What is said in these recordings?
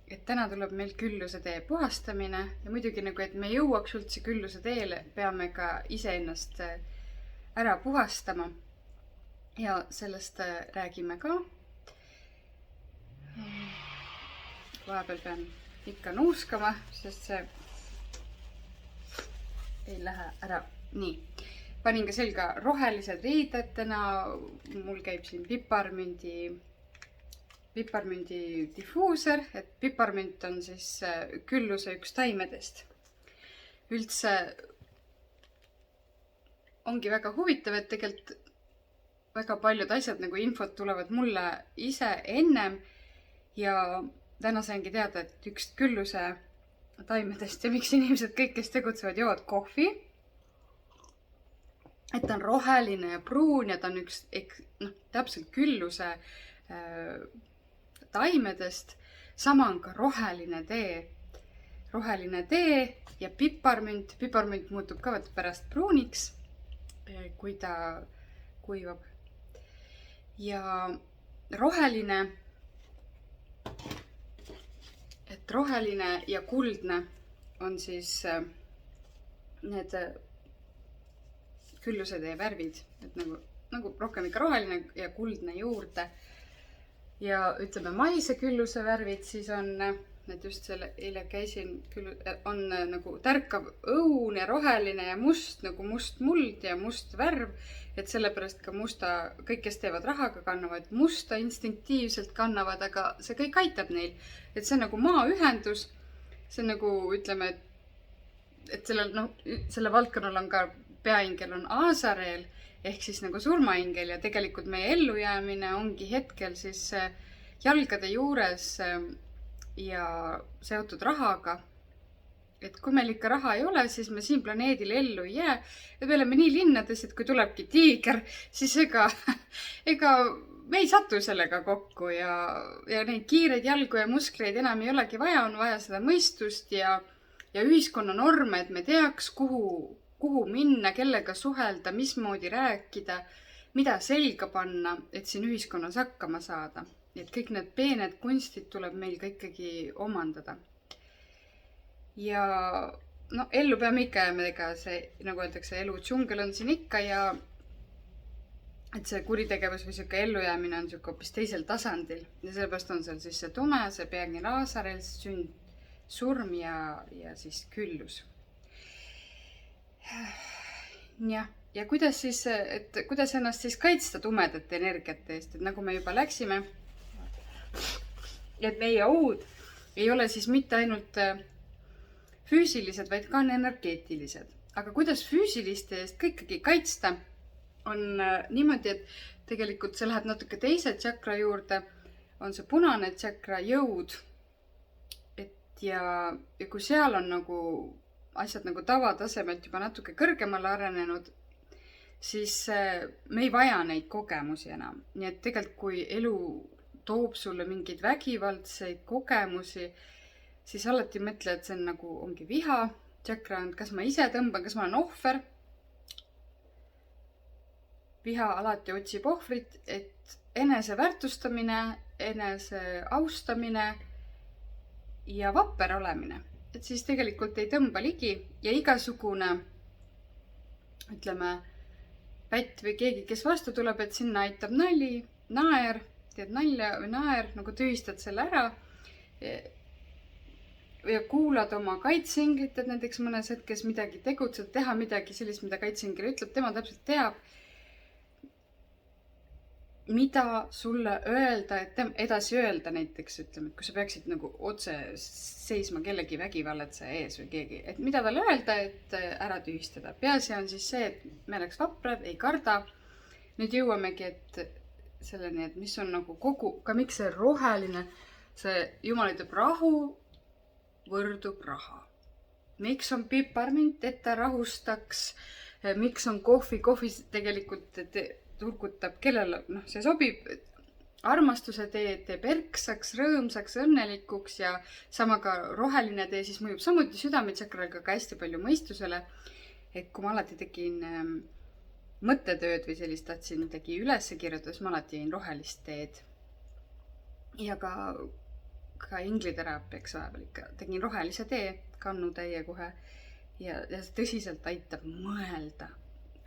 et täna tuleb meil külluse tee puhastamine ja muidugi nagu, et me jõuaks üldse külluse teele, peame ka iseennast ära puhastama. Ja sellest räägime ka. Vahepeal pean ikka nuuskama, sest see ei lähe ära. Nii, panin ka selga rohelised riided täna. Mul käib siin piparmündi diffuuser, et piparmünt on siis külluse üks taimedest. Üldse ongi väga huvitav, et tegelikult väga paljud asjad nagu infot tulevad mulle ise ennem ja täna saingi teada, et üks külluse taimedest ja miks inimesed kõik, kes tegutsevad, joovad kohvi. Et ta on roheline ja pruun ja ta on üks täpselt külluse taimedest. Sama on ka roheline tee. Roheline tee ja piparmünt. Piparmünt muutub ka pärast pruuniks, kui ta kuivab. Ja roheline ja kuldne on siis need küllusetee värvid, et nagu rohkem ikka roheline ja kuldne juurde. Ja ütleme maise külluse värvid, siis on need just selle, eile käisin, on nagu tärkav õun ja roheline ja must, nagu must muld ja must värv. Et sellepärast ka musta, kõik, kes teevad rahaga, kannavad musta instinktiivselt kannavad, aga see kõik aitab neil. Et see on nagu maaühendus. See on nagu, ütleme, et selle valdkonnal on ka peaingel on Aasareel, ehk siis nagu surmaingel ja tegelikult meie ellujäämine ongi hetkel siis jalgade juures ja seotud rahaga. Et kui meil ikka raha ei ole, siis me siin planeedil ellu ei jää. Ja me oleme nii linnades, et kui tulebki tiiger, siis ega me ei satu sellega kokku ja neid kiireid jalgu ja muskleid enam ei olegi vaja, on vaja seda mõistust ja ühiskonna norme, et me teaks, kuhu minna, kellega suhelda, mismoodi rääkida, mida selga panna, et siin ühiskonnas hakkama saada. Et kõik need peened kunstid tuleb meil ka ikkagi omandada. Ja ellu peame ikka jääma, ega see, nagu öeldakse, elu džungel on siin ikka ja et see kuritegevus või siuke ellujäämine on siuke hoopis teisel tasandil. Ja sellepärast on seal siis see tume, see peaingel Aasareel, sünd, surm ja siis küllus. Ja kuidas ennast siis kaitsta tumedate energiate eest, et nagu me juba läksime, et meie ohud ei ole siis mitte ainult füüsilised, vaid ka on energeetilised. Aga kuidas füüsiliste eest ikkagi kaitsta on niimoodi, et tegelikult see läheb natuke teise tšakra juurde, on see punane tšakra jõud. Ja kui seal on nagu asjad nagu tavatasemelt juba natuke kõrgemale arenenud, siis me ei vaja neid kogemusi enam. Nii et tegelikult kui elu toob sulle mingeid vägivaldseid kogemusi, siis alati mõtle, et see on nagu ongi viha. Tšakra on, kas ma ise tõmban, kas ma olen ohver. Viha alati otsib ohvrit, et enese väärtustamine, enese austamine ja vapper olemine. Et siis tegelikult ei tõmba ligi ja igasugune, ütleme, pätt või keegi, kes vastu tuleb, et sinna aitab nali, naer, teed nalja või naer, nagu tühistad selle ära ja kuulad oma kaitseinglit, et näiteks mõnes hetkes midagi tegutsed, teha midagi sellist, mida kaitseingel ütleb, tema täpselt teab, mida sulle öelda, et edasi öelda näiteks, ütleme, et kui sa peaksid nagu otse seisma kellegi vägivallatse ees või keegi, et mida talle öelda, et ära tühistada. Peaasi on siis see, et me oleks vaprad, ei karda. Nüüd jõuamegi, et selleni, et mis on nagu kogu, ka miks see roheline, see Jumal ütleb rahu võrdub raha. Miks on piparmint, et ta rahustaks, miks on kohvi tegelikult turgutab, kellel see sobib, armastuse teeb erksaks, rõõmsaks, õnnelikuks ja sama ka roheline tee siis mõjub samuti südametsakraga ka hästi palju mõistusele. Et kui ma alati tegin mõttetööd või sellist tahtsin midagi üles kirjutada, siis ma alati jäin rohelist teed. Ja ka ka ingliteraapiaks vahepeal ikka. Tegin rohelise tee, kannutäie kohe ja see tõsiselt aitab mõelda.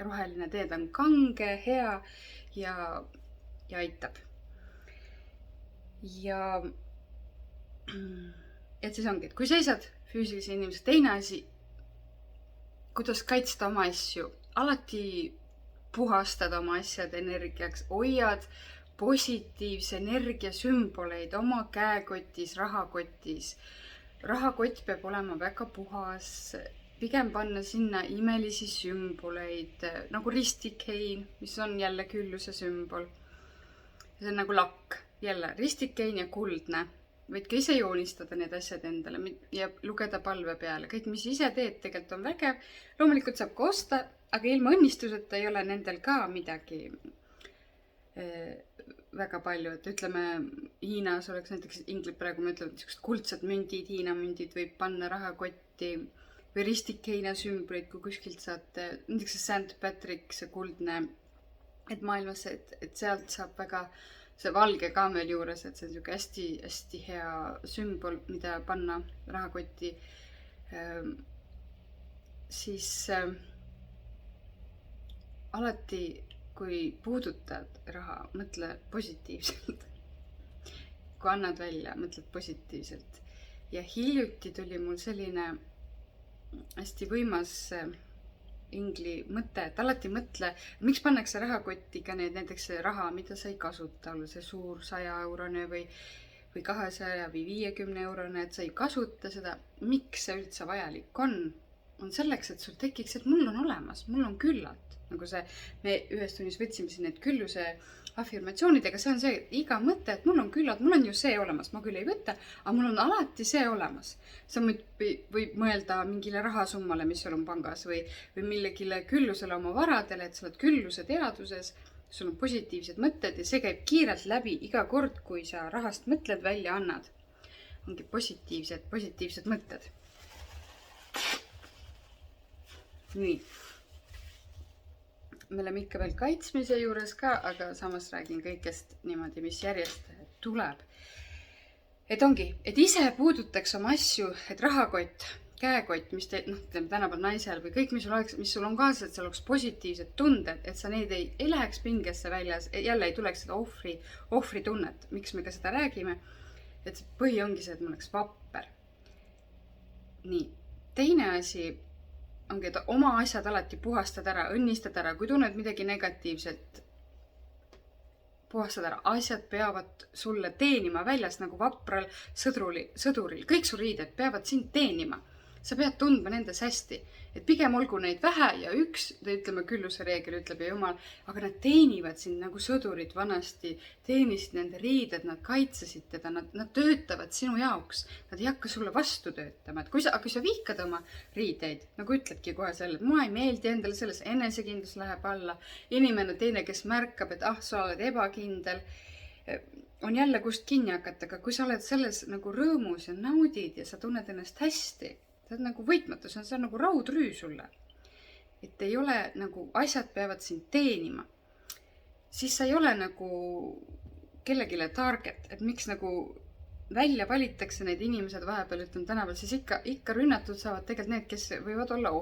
Roheline tee, ta on kange, hea ja aitab. Ja et siis ongi, et kui seisad füüsilise inimese, teine asi, kuidas kaitsta oma asju, alati puhastad oma asjad energiaks, hoiad positiivse energia sümboleid oma käekotis, rahakotis. Rahakott peab olema väga puhas, pigem panna sinna imelisi sümboleid, nagu ristikein, mis on jälle külluse sümbol. See on nagu lakk, jälle ristikein ja kuldne. Võid ka ise joonistada need asjad endale ja lugeda palve peale. Kõik, mis ise teed, tegelikult on vägev. Loomulikult saab ka osta, aga ilma õnnistuseta ei ole nendel ka midagi väga palju. Et ütleme, Hiinas oleks näiteks, inglid praegu me ütleme, et kuldsed mündid, Hiina mündid võib panna rahakotti või ristikeina sümbolid, kui kuskilt saate, näiteks see St. Patrick, see kuldne, et maailmas, et sealt saab väga see valge ka meil juures, et see on hästi hea sümbol, mida panna rahakotti. Siis alati, kui puudutad raha, mõtle positiivselt. Kui annad välja, mõtled positiivselt. Ja hiljuti tuli mul selline hästi võimas ingli mõte, et alati mõtle, miks pannakse rahakotti ka näiteks see raha, mida sa ei kasuta, see suur 100-eurone või 200 või 50-eurone, et sa ei kasuta seda. Miks see üldse vajalik on? On selleks, et sul tekiks, et mul on olemas, mul on küllalt. Nagu see, me ühes tunnis võtsime siin need külluse afirmatsioonidega, see on see iga mõte, et mul on küllalt, mul on ju see olemas, ma küll ei võta, aga mul on alati see olemas. Sa võib mõelda mingile rahasummale, mis sul on pangas või millegile küllusele oma varadele, et sa oled külluse teaduses, sul on positiivsed mõtted ja see käib kiirelt läbi iga kord, kui sa rahast mõtled, välja annad. Ongi positiivsed mõtted. Nii. Me oleme ikka veel kaitsmise juures ka, aga samas räägin kõigest niimoodi, mis järjest tuleb. Et ongi, et ise puudutaks oma asju, et rahakott, käekott, mis tänapäeval naisel või kõik, mis sul on kaasas, et seal oleks positiivsed tunded, et sa neid ei läheks pingesse väljas, jälle ei tuleks seda ohvri tunnet, miks me ka seda räägime. Et põhi ongi see, et mul oleks vapper. Nii, teine asi ongi, et oma asjad alati puhastad ära, õnnistad ära, kui tunned midagi negatiivselt, puhastad ära. Asjad peavad sulle teenima väljas nagu vapral sõduril. Kõik su riided peavad sind teenima. Sa pead tundma nendes hästi. Et pigem olgu neid vähe ja üks, ütleme külluse reegel, ütleb ja Jumal, aga nad teenivad sind nagu sõdurid vanasti, teenisid nende riided, nad kaitsesid teda, nad töötavad sinu jaoks, nad ei hakka sulle vastu töötama. Et kui sa vihkad oma riideid, nagu ütledki kohe selle, et ma ei meeldi endale selles, enesekindlus läheb alla, inimene teine, kes märkab, et sa oled ebakindel, on jälle kust kinni hakata, aga kui sa oled selles nagu rõõmus ja naudid ja sa tunned ennast hästi, see on nagu võitmatus, see on nagu raudrüü sulle. Et ei ole nagu, asjad peavad sind teenima. Siis sa ei ole nagu kellegile target, et miks nagu välja valitakse need inimesed vahepeal, ütleme tänapäeval, siis ikka rünnatud saavad tegelikult need, kes võivad olla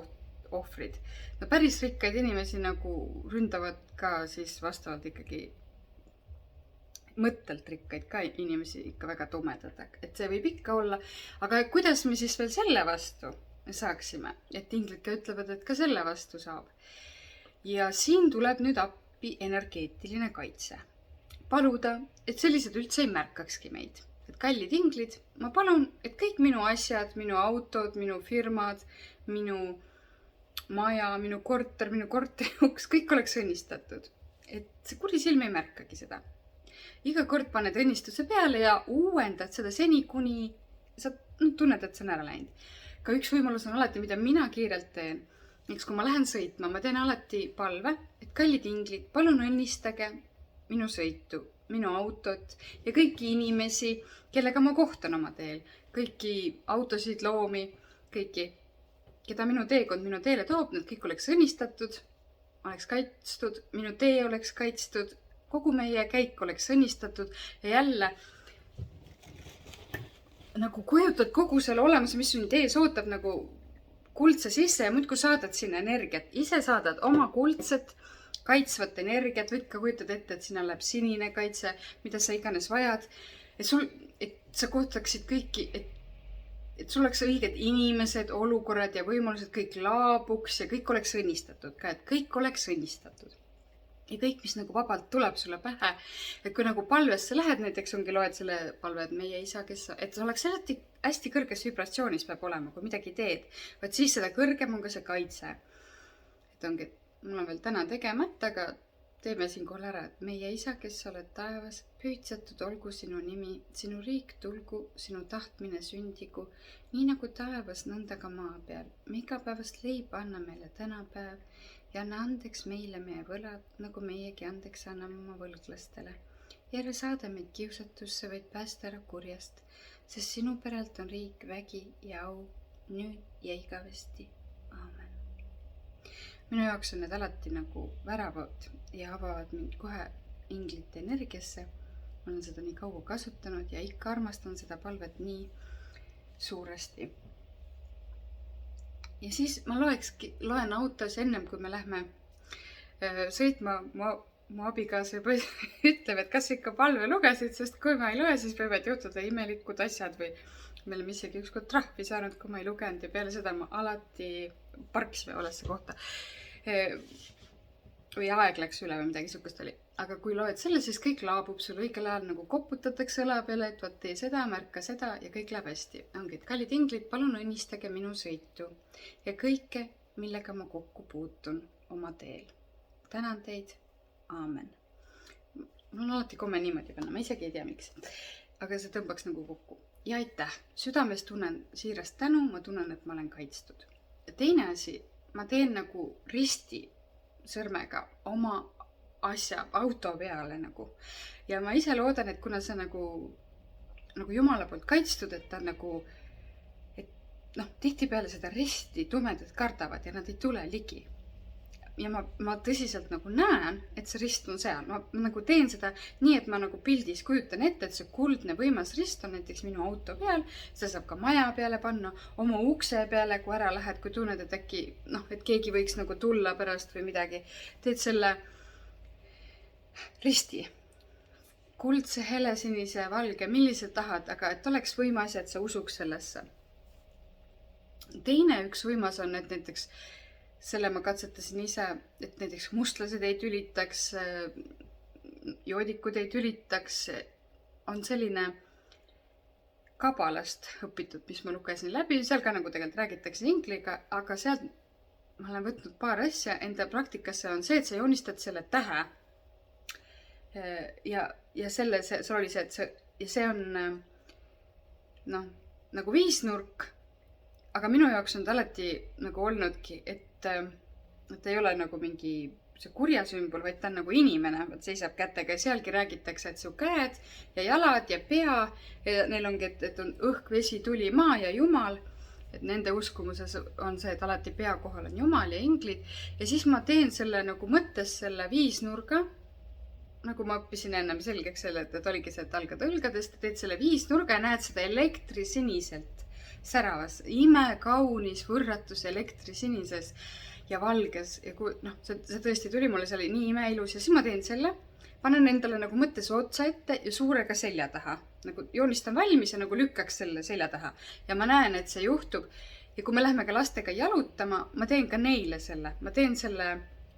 ohvrid. No päris rikkaid inimesi nagu ründavad ka siis vastavalt ikkagi mõttelt rikkaid ka inimesi ikka väga tumedad, et see võib ikka olla, aga kuidas me siis veel selle vastu saaksime, et inglid ka ütlevad, et ka selle vastu saab. Ja siin tuleb nüüd appi energeetiline kaitse. Paluda, et sellised üldse ei märkakski meid. Et kallid inglid, ma palun, et kõik minu asjad, minu autod, minu firmad, minu maja, minu korteriuks, kõik oleks õnnistatud. Et see kuri silm ei märkagi seda. Iga kord paned õnnistuse peale ja uuendad seda seni, kuni sa tunned, et see on ära läinud. Ka üks võimalus on alati, mida mina kiirelt teen. Eks kui ma lähen sõitma, ma teen alati palve, et kallid inglid, palun õnnistage minu sõitu, minu autot ja kõiki inimesi, kellega ma kohtan oma teel. Kõiki autosid, loomi, kõiki, keda minu teekond minu teele toob, need kõik oleks õnnistatud, oleks kaitstud, minu tee oleks kaitstud, kogu meie käik oleks õnnistatud ja jälle nagu kujutad kogu selle olemuse, mis sul nüüd ees ootab nagu kuldse sisse ja muudkui saadad sinna energiat. Ise saadad oma kuldset kaitsvat energiat, võid ka kujutad ette, et sinna läheb sinine kaitse, mida sa iganes vajad. Et sa kohtaksid kõiki, et sul oleks õiged inimesed, olukorrad ja võimalused, kõik laabuks ja kõik oleks õnnistatud ka, et kõik oleks õnnistatud. Ja kõik, mis nagu vabalt tuleb sulle pähe, et kui nagu palvesse lähed, näiteks ongi loed selle palve, et meie isa, kes, et see oleks hästi kõrges vibratsioonis peab olema, kui midagi teed, vaid siis seda kõrgem on ka see kaitse. Et ongi, et mul on veel täna tegemata, aga teeme siinkohal ära, et meie isa, kes sa oled taevas, pühitsetud olgu sinu nimi, sinu riik tulgu, sinu tahtmine sündigu, nii nagu taevas, nõnda ka maa peal. Me igapäevast leiba anna meile tänapäev ja anna andeks meile meie võlad, nagu meiegi andeks anname oma võlglastele. Ja ära saada meid kiusatusse, vaid päästa ära kurjast, sest sinu perelt on riik, vägi ja au, nüüd ja igavesti. Aamen. Minu jaoks on need alati nagu väravad ja avavad mind kohe inglite energiasse. Ma olen seda nii kaua kasutanud ja ikka armastan seda palvet nii suuresti. Ja siis ma loen autos ennem, kui me lähme sõitma, mu abikaasa juba ütleb, et kas ikka palve lugesid, sest kui ma ei loe, siis võivad juhtuda imelikud asjad või me oleme isegi ükskord trahvi saanud, kui ma ei lugenud ja peale seda ma alati parkisime valesse kohta. Või aeg läks üle või midagi sihukest oli. Aga kui loed selle, siis kõik laabub sul õigel ajal nagu koputatakse õla peale, et võt tee seda, märka seda ja kõik läheb hästi. Ongi, et kallid inglid, palun õnnistage minu sõitu ja kõike, millega ma kokku puutun oma teel. Tänan teid. Aamen. Mul on alati komme niimoodi panna, ma isegi ei tea miks. Aga see tõmbaks nagu kokku. Ja aitäh. Südames tunnen siirast tänu, ma tunnen, et ma olen kaitstud. Ja teine asi, ma teen nagu risti sõrmega oma asja auto peale nagu. Ja ma ise loodan, et kuna see nagu Jumala poolt kaitstud, et ta nagu, et tihtipeale seda risti tumedad kardavad ja nad ei tule ligi. Ja ma tõsiselt nagu näen, et see rist on seal. Ma nagu teen seda nii, et ma nagu pildis kujutan ette, et see kuldne võimas rist on näiteks minu auto peal. Seda saab ka maja peale panna, oma ukse peale, kui ära lähed, kui tunned, et äkki, et keegi võiks nagu tulla pärast või midagi. Teed selle risti. Kuldse, helesinise, valge, millise tahad, aga et oleks võimas, et sa usuks sellesse. Teine üks võimas on, et näiteks selle ma katsetasin ise, et näiteks mustlased ei tülitaks, joodikud ei tülitaks, on selline kabalast õpitud, mis ma lugesin läbi, seal ka nagu tegelikult räägitakse ingliga, aga sealt ma olen võtnud paar asja, enda praktikasse on see, et sa joonistad selle tähe ja seal oli see, et see on nagu viisnurk, aga minu jaoks on ta alati nagu olnudki, et ei ole nagu mingi see kurja sümbol, vaid ta on nagu inimene, seisab kätega ja sealgi räägitakse, et su käed ja jalad ja pea, ja neil ongi, et on õhk, vesi, tuli, maa ja Jumal, et nende uskumuses on see, et alati pea kohal on Jumal ja inglid ja siis ma teen selle nagu mõttes selle viisnurga, nagu ma õppisin ennem selgeks selle, et oligi see, et algad õlgadest, teed selle viisnurga ja näed seda elektrisiniselt säravas, imekaunis võrratus elektrisinises ja valges ja see tõesti tuli mulle, see oli nii imeilus ja siis ma teen selle, panen endale nagu mõttes otsa ette ja suurega selja taha, nagu joonistan valmis ja nagu lükkaks selle selja taha ja ma näen, et see juhtub ja kui me lähme ka lastega jalutama, ma teen ka neile selle, ma teen selle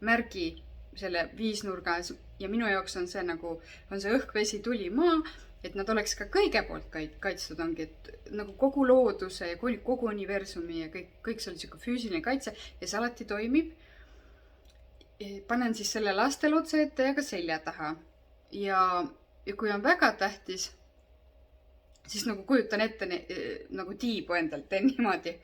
märgi selle viisnurga ja minu jaoks on see nagu, on see õhk, vesi, tuli, maa, et nad oleks ka kõige poolt kaitstud ongi, et nagu kogu looduse ja kogu universumi ja kõik see oli siuke füüsiline kaitse ja see alati toimib. Panen siis selle lastel otsa ette ja ka selja taha ja kui on väga tähtis, siis nagu kujutan ette nagu tiibu endalt teen niimoodi,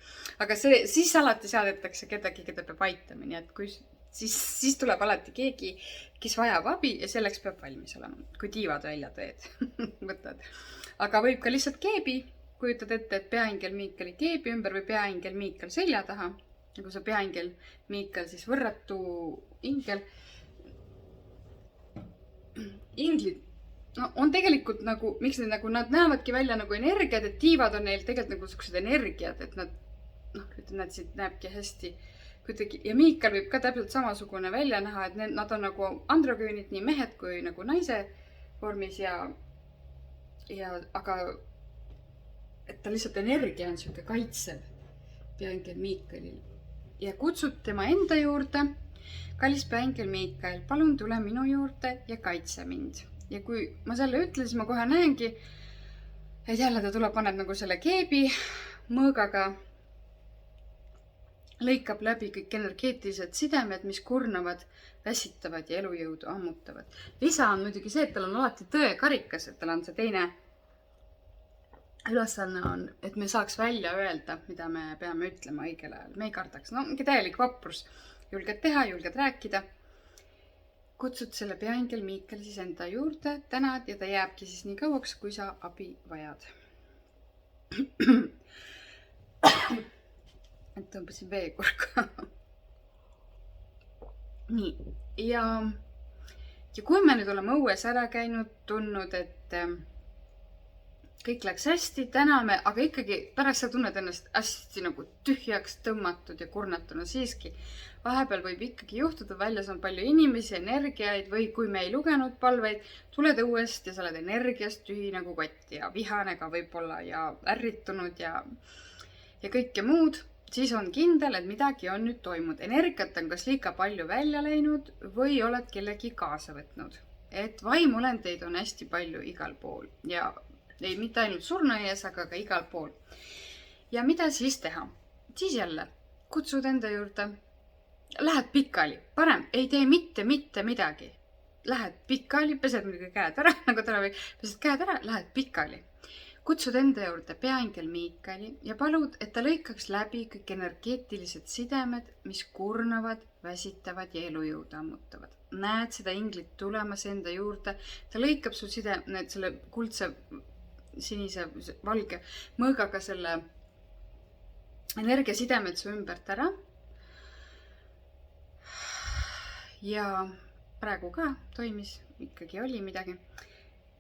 aga siis alati saadetakse kedagi, keda peab aitama, nii et kui siis tuleb alati keegi, kes vajab abi ja selleks peab valmis olema, kui tiivad välja teed. Võtad. Aga võib ka lihtsalt keebi, kujutad ette, et peaingel Miikali keebi ümber või peaingel Miikal selja taha. Nagu see peaingel Miikal, siis võrratu ingel. Inglid no on tegelikult nagu, miks need nagu, nad näevadki välja nagu energiad, et tiivad on neil tegelikult nagu sellised energiad, et nad, noh, ütleme, nad siit näebki hästi kuidagi, ja Miikal võib ka täpselt samasugune välja näha, et nad on nagu androküünid, nii mehed kui nagu naise vormis ja aga et ta lihtsalt energia on siuke kaitsev peaingel Miikalil ja kutsud tema enda juurde. Kallis peaingel Miikal, palun tule minu juurde ja kaitse mind. Ja kui ma selle ütlen, siis ma kohe näengi, et jälle ta tuleb, paneb nagu selle keebi mõõgaga, lõikab läbi kõik energeetilised sidemed, mis kurnavad, väsitavad ja elujõudu ammutavad. Lisa on muidugi see, et tal on alati tõekarikas, et tal on see teine ülesanne on, et me saaks välja öelda, mida me peame ütlema õigel ajal. Me ei kardaks. No ongi täielik vaprus. Julged teha, julged rääkida. Kutsud selle peaingel Miikal siis enda juurde, tänad ja ta jääbki siis nii kauaks, kui sa abi vajad. Et tõmbasin veekurka. Nii. Ja kui me nüüd oleme õues ära käinud, tundnud, et kõik läks hästi, täname, aga ikkagi pärast sa tunned ennast hästi nagu tühjaks tõmmatud ja kurnatuna siiski. Vahepeal võib ikkagi juhtuda, väljas on palju inimesi, energiaid või kui me ei lugenud palveid, tuled õuest ja sa oled energiast tühi nagu kott ja vihane ka võib-olla ja ärritunud ja kõike muud, siis on kindel, et midagi on nüüd toimunud. Energiat on kas liiga palju välja läinud või oled kellegi kaasa võtnud. Et vaimulendeid on hästi palju igal pool ja ei mitte ainult surnuaias, aga ka igal pool. Ja mida siis teha? Siis jälle kutsud enda juurde. Lähed pikali. Parem, ei tee mitte midagi. Lähed pikali, pesed muidugi käed ära, nagu täna või pesed käed ära, lähed pikali. Kutsud enda juurde peaingel Miikali ja palud, et ta lõikaks läbi kõik energeetilised sidemed, mis kurnavad, väsitavad ja elujõudu ammutavad. Näed seda inglit tulemas enda juurde. Ta lõikab su sidemed, selle kuldse sinise, valge mõõgaga selle energiasidemed su ümbert ära. Ja praegu ka toimis, ikkagi oli midagi.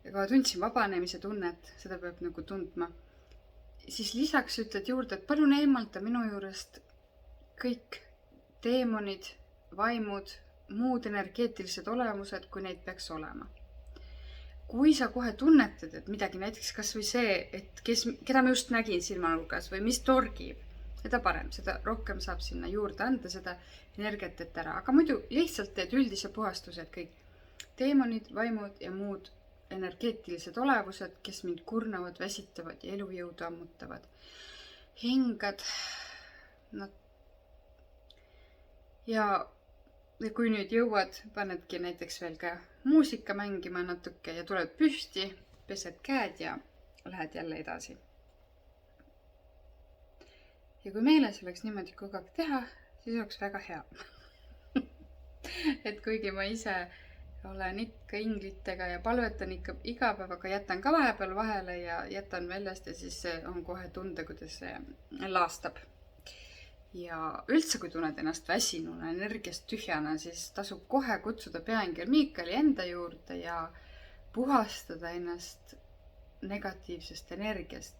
Aga tundsin vabanemise tunnet, seda peab nagu tundma. Siis lisaks ütled juurde, et palun eemalda minu juurest kõik teemonid, vaimud, muud energeetilised olemused, kui neid peaks olema. Kui sa kohe tunnetad, et midagi, näiteks kas või see, et keda ma just nägin silmanurgas või mis torgib, seda parem, seda rohkem saab sinna juurde anda seda energiat ära. Aga muidu lihtsalt teed üldise puhastuse, et kõik teemonid, vaimud ja muud energeetilised olevused, kes mind kurnavad, väsitavad ja elujõudu ammutavad. Hingad. Ja kui nüüd jõuad, panedki näiteks veel ka muusika mängima natuke ja tuled püsti, pesed käed ja lähed jälle edasi. Ja kui meeles oleks niimoodi kogu aeg teha, siis oleks väga hea. Et kuigi ma ise olen ikka inglitega ja palvetan ikka iga päev, aga jätan ka vahepeal vahele ja jätan väljast ja siis on kohe tunde, kuidas see laastab. Ja üldse, kui tunned ennast väsinuna, energiast tühjana, siis tasub kohe kutsuda peaingel Miikali enda juurde ja puhastada ennast negatiivsest energiast.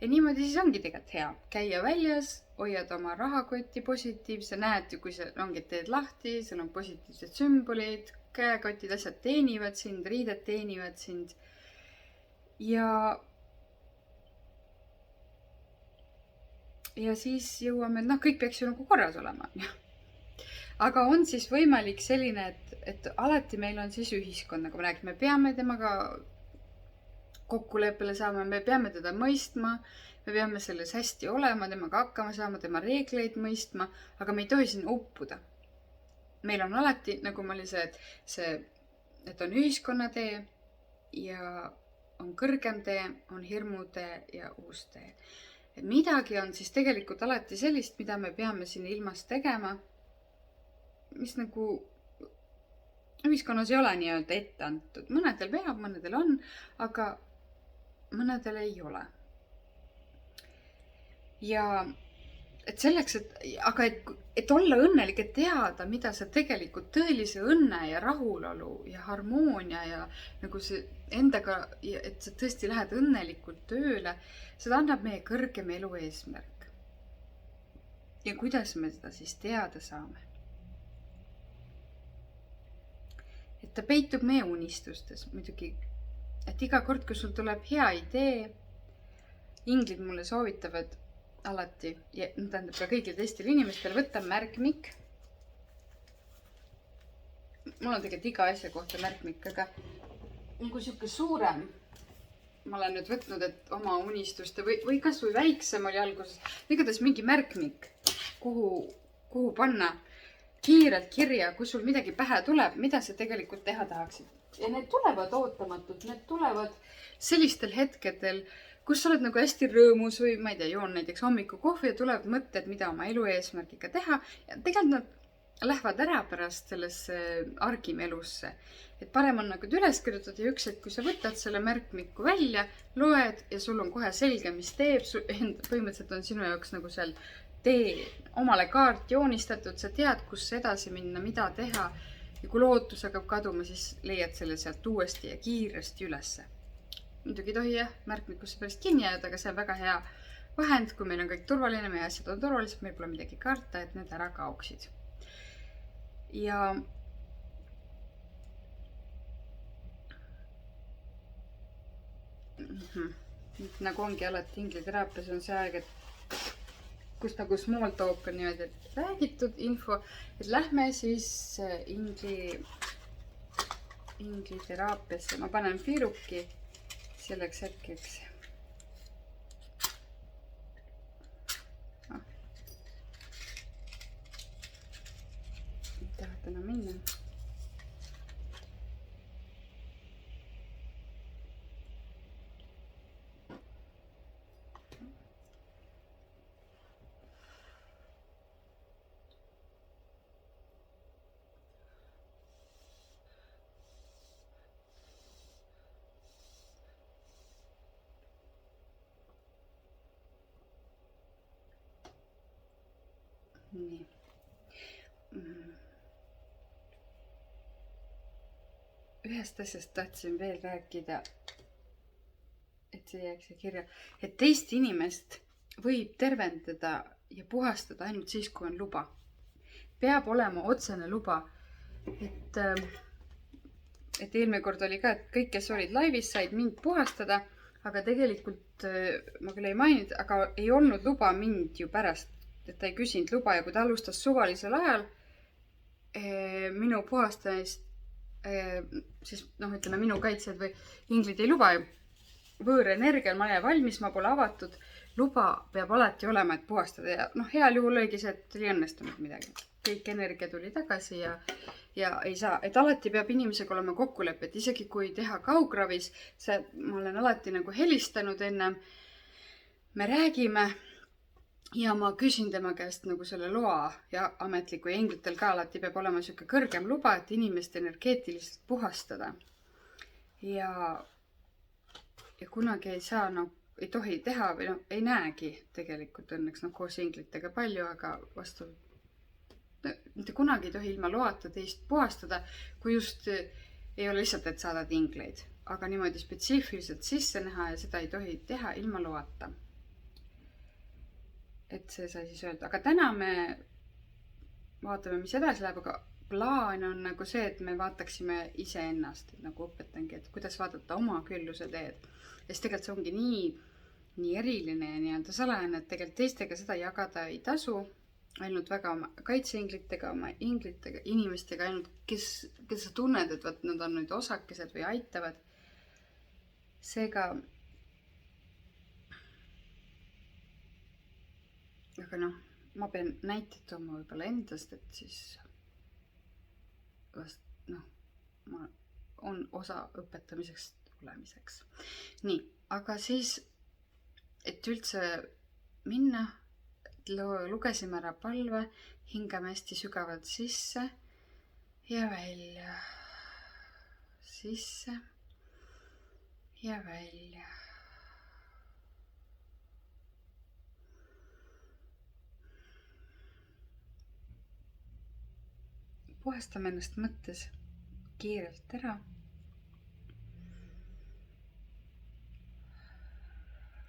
Ja niimoodi siis ongi tegelikult hea. Käia väljas, hoiad oma rahakoti positiivse, näed, kui see ongi teed lahti, seal on positiivsed sümbolid, käekotid, asjad teenivad sind, riided teenivad sind. Ja siis jõuame, et kõik peaks ju nagu korras olema. Aga on siis võimalik selline, et alati meil on siis ühiskond, nagu me räägime, me peame temaga kokkuleppele saama, me peame teda mõistma, me peame selles hästi olema, temaga hakkama saama, tema reegleid mõistma, aga me ei tohi siin uppuda. Meil on alati, nagu ma oli et on ühiskonnatee ja on kõrgem tee, on hirmutee ja uus tee. Et midagi on siis tegelikult alati sellist, mida me peame siin ilmas tegema, mis nagu ühiskonnas ei ole nii-öelda ette antud. Mõnedel peab, mõnedel on, aga mõnedel ei ole. Ja et selleks, et olla õnnelik, et teada, mida sa tegelikult tõelise õnne ja rahulolu ja harmoonia ja nagu see endaga, et sa tõesti lähed õnnelikult tööle, seda annab meie kõrgem elu eesmärk. Ja kuidas me seda siis teada saame? Et ta peitub meie unistustes muidugi, et iga kord, kui sul tuleb hea idee, inglid mulle soovitavad alati, ja tähendab ka kõigil teistel inimestel, võtta märkmik. Mul on tegelikult iga asja kohta märkmik, aga nagu siuke suurem, ma olen nüüd võtnud, et oma unistuste või kas või väiksem oli alguses, igatahes mingi märkmik, kuhu panna kiirelt kirja, kui sul midagi pähe tuleb, mida sa tegelikult teha tahaksid. Ja need tulevad ootamatult, need tulevad sellistel hetkedel, kus sa oled nagu hästi rõõmus või ma ei tea, joon näiteks hommiku kohvi ja tulevad mõtted, mida oma elu eesmärgiga teha. Ja tegelikult nad lähevad ära pärast sellesse argimelusse. Et parem on nagu üles kirjutada ja üks, et kui sa võtad selle märkmiku välja, loed ja sul on kohe selge, mis teeb. Põhimõtteliselt on sinu jaoks nagu seal tee omale kaart joonistatud, sa tead, kus edasi minna, mida teha. Ja kui lootus hakkab kaduma, siis leiad selle sealt uuesti ja kiiresti ülesse. Muidugi ei tohi märkmikusse päris kinni jääda, aga see on väga hea vahend, kui meil on kõik turvaline, meie asjad on turvalised, meil pole midagi karta, et need ära kaoksid. Ja nagu ongi alati ingliteraapias on see aeg, et kus nagu small talk on niimoodi, et räägitud info, et lähme siis ingliteraapiasse. Ma panen piiruki selleks hetkeks. Tahad enam minna? Nii. Ühest asjast tahtsin veel rääkida, et see jääks kirja, et teist inimest võib tervendada ja puhastada ainult siis, kui on luba. Peab olema otsene luba. Et eelmine kord oli ka, et kõik, kes olid laivis, said mind puhastada, aga tegelikult ma küll ei maininud, aga ei olnud luba mind ju pärast, et ta ei küsinud luba ja kui ta alustas suvalisel ajal minu puhastamist, siis ütleme, minu kaitsjad või inglid ei luba võõrenergial, ma olen valmis, ma pole avatud. Luba peab alati olema, et puhastada ja heal juhul oligi see, et ei õnnestunud midagi. Kõik energia tuli tagasi ja ei saa, et alati peab inimesega olema kokkulepe, et isegi kui teha kaugravis, ma olen alati nagu helistanud ennem, me räägime ja ma küsin tema käest nagu selle loa ja ametliku ja inglitel ka alati peab olema siuke kõrgem luba, et inimest energeetiliselt puhastada. Ja kunagi ei saa, ei tohi teha või ei näegi tegelikult õnneks koos inglitega palju, aga vastu mitte kunagi ei tohi ilma loata teist puhastada, kui just ei ole lihtsalt, et saadad ingleid, aga niimoodi spetsiifiliselt sisse näha ja seda ei tohi teha ilma loata. Et see sai siis öelda, aga täna me vaatame, mis edasi läheb, aga plaan on nagu see, et me vaataksime iseennast, et nagu õpetangi, et kuidas vaadata oma külluse teed. Ja siis tegelikult see ongi nii eriline ja nii-öelda salajane, et tegelikult teistega seda jagada ei tasu, ainult väga oma kaitseinglitega, oma inglitega, inimestega, ainult kes sa tunned, et nad on nüüd osakesed või aitavad. Seega aga ma pean näiteid tooma võib-olla endast, et siis ma on osa õpetamiseks olemiseks. Nii, aga siis, et üldse minna, lugesime ära palve, hingame hästi sügavalt sisse ja välja, sisse ja välja. puhastame ennast mõttes kiirelt ära.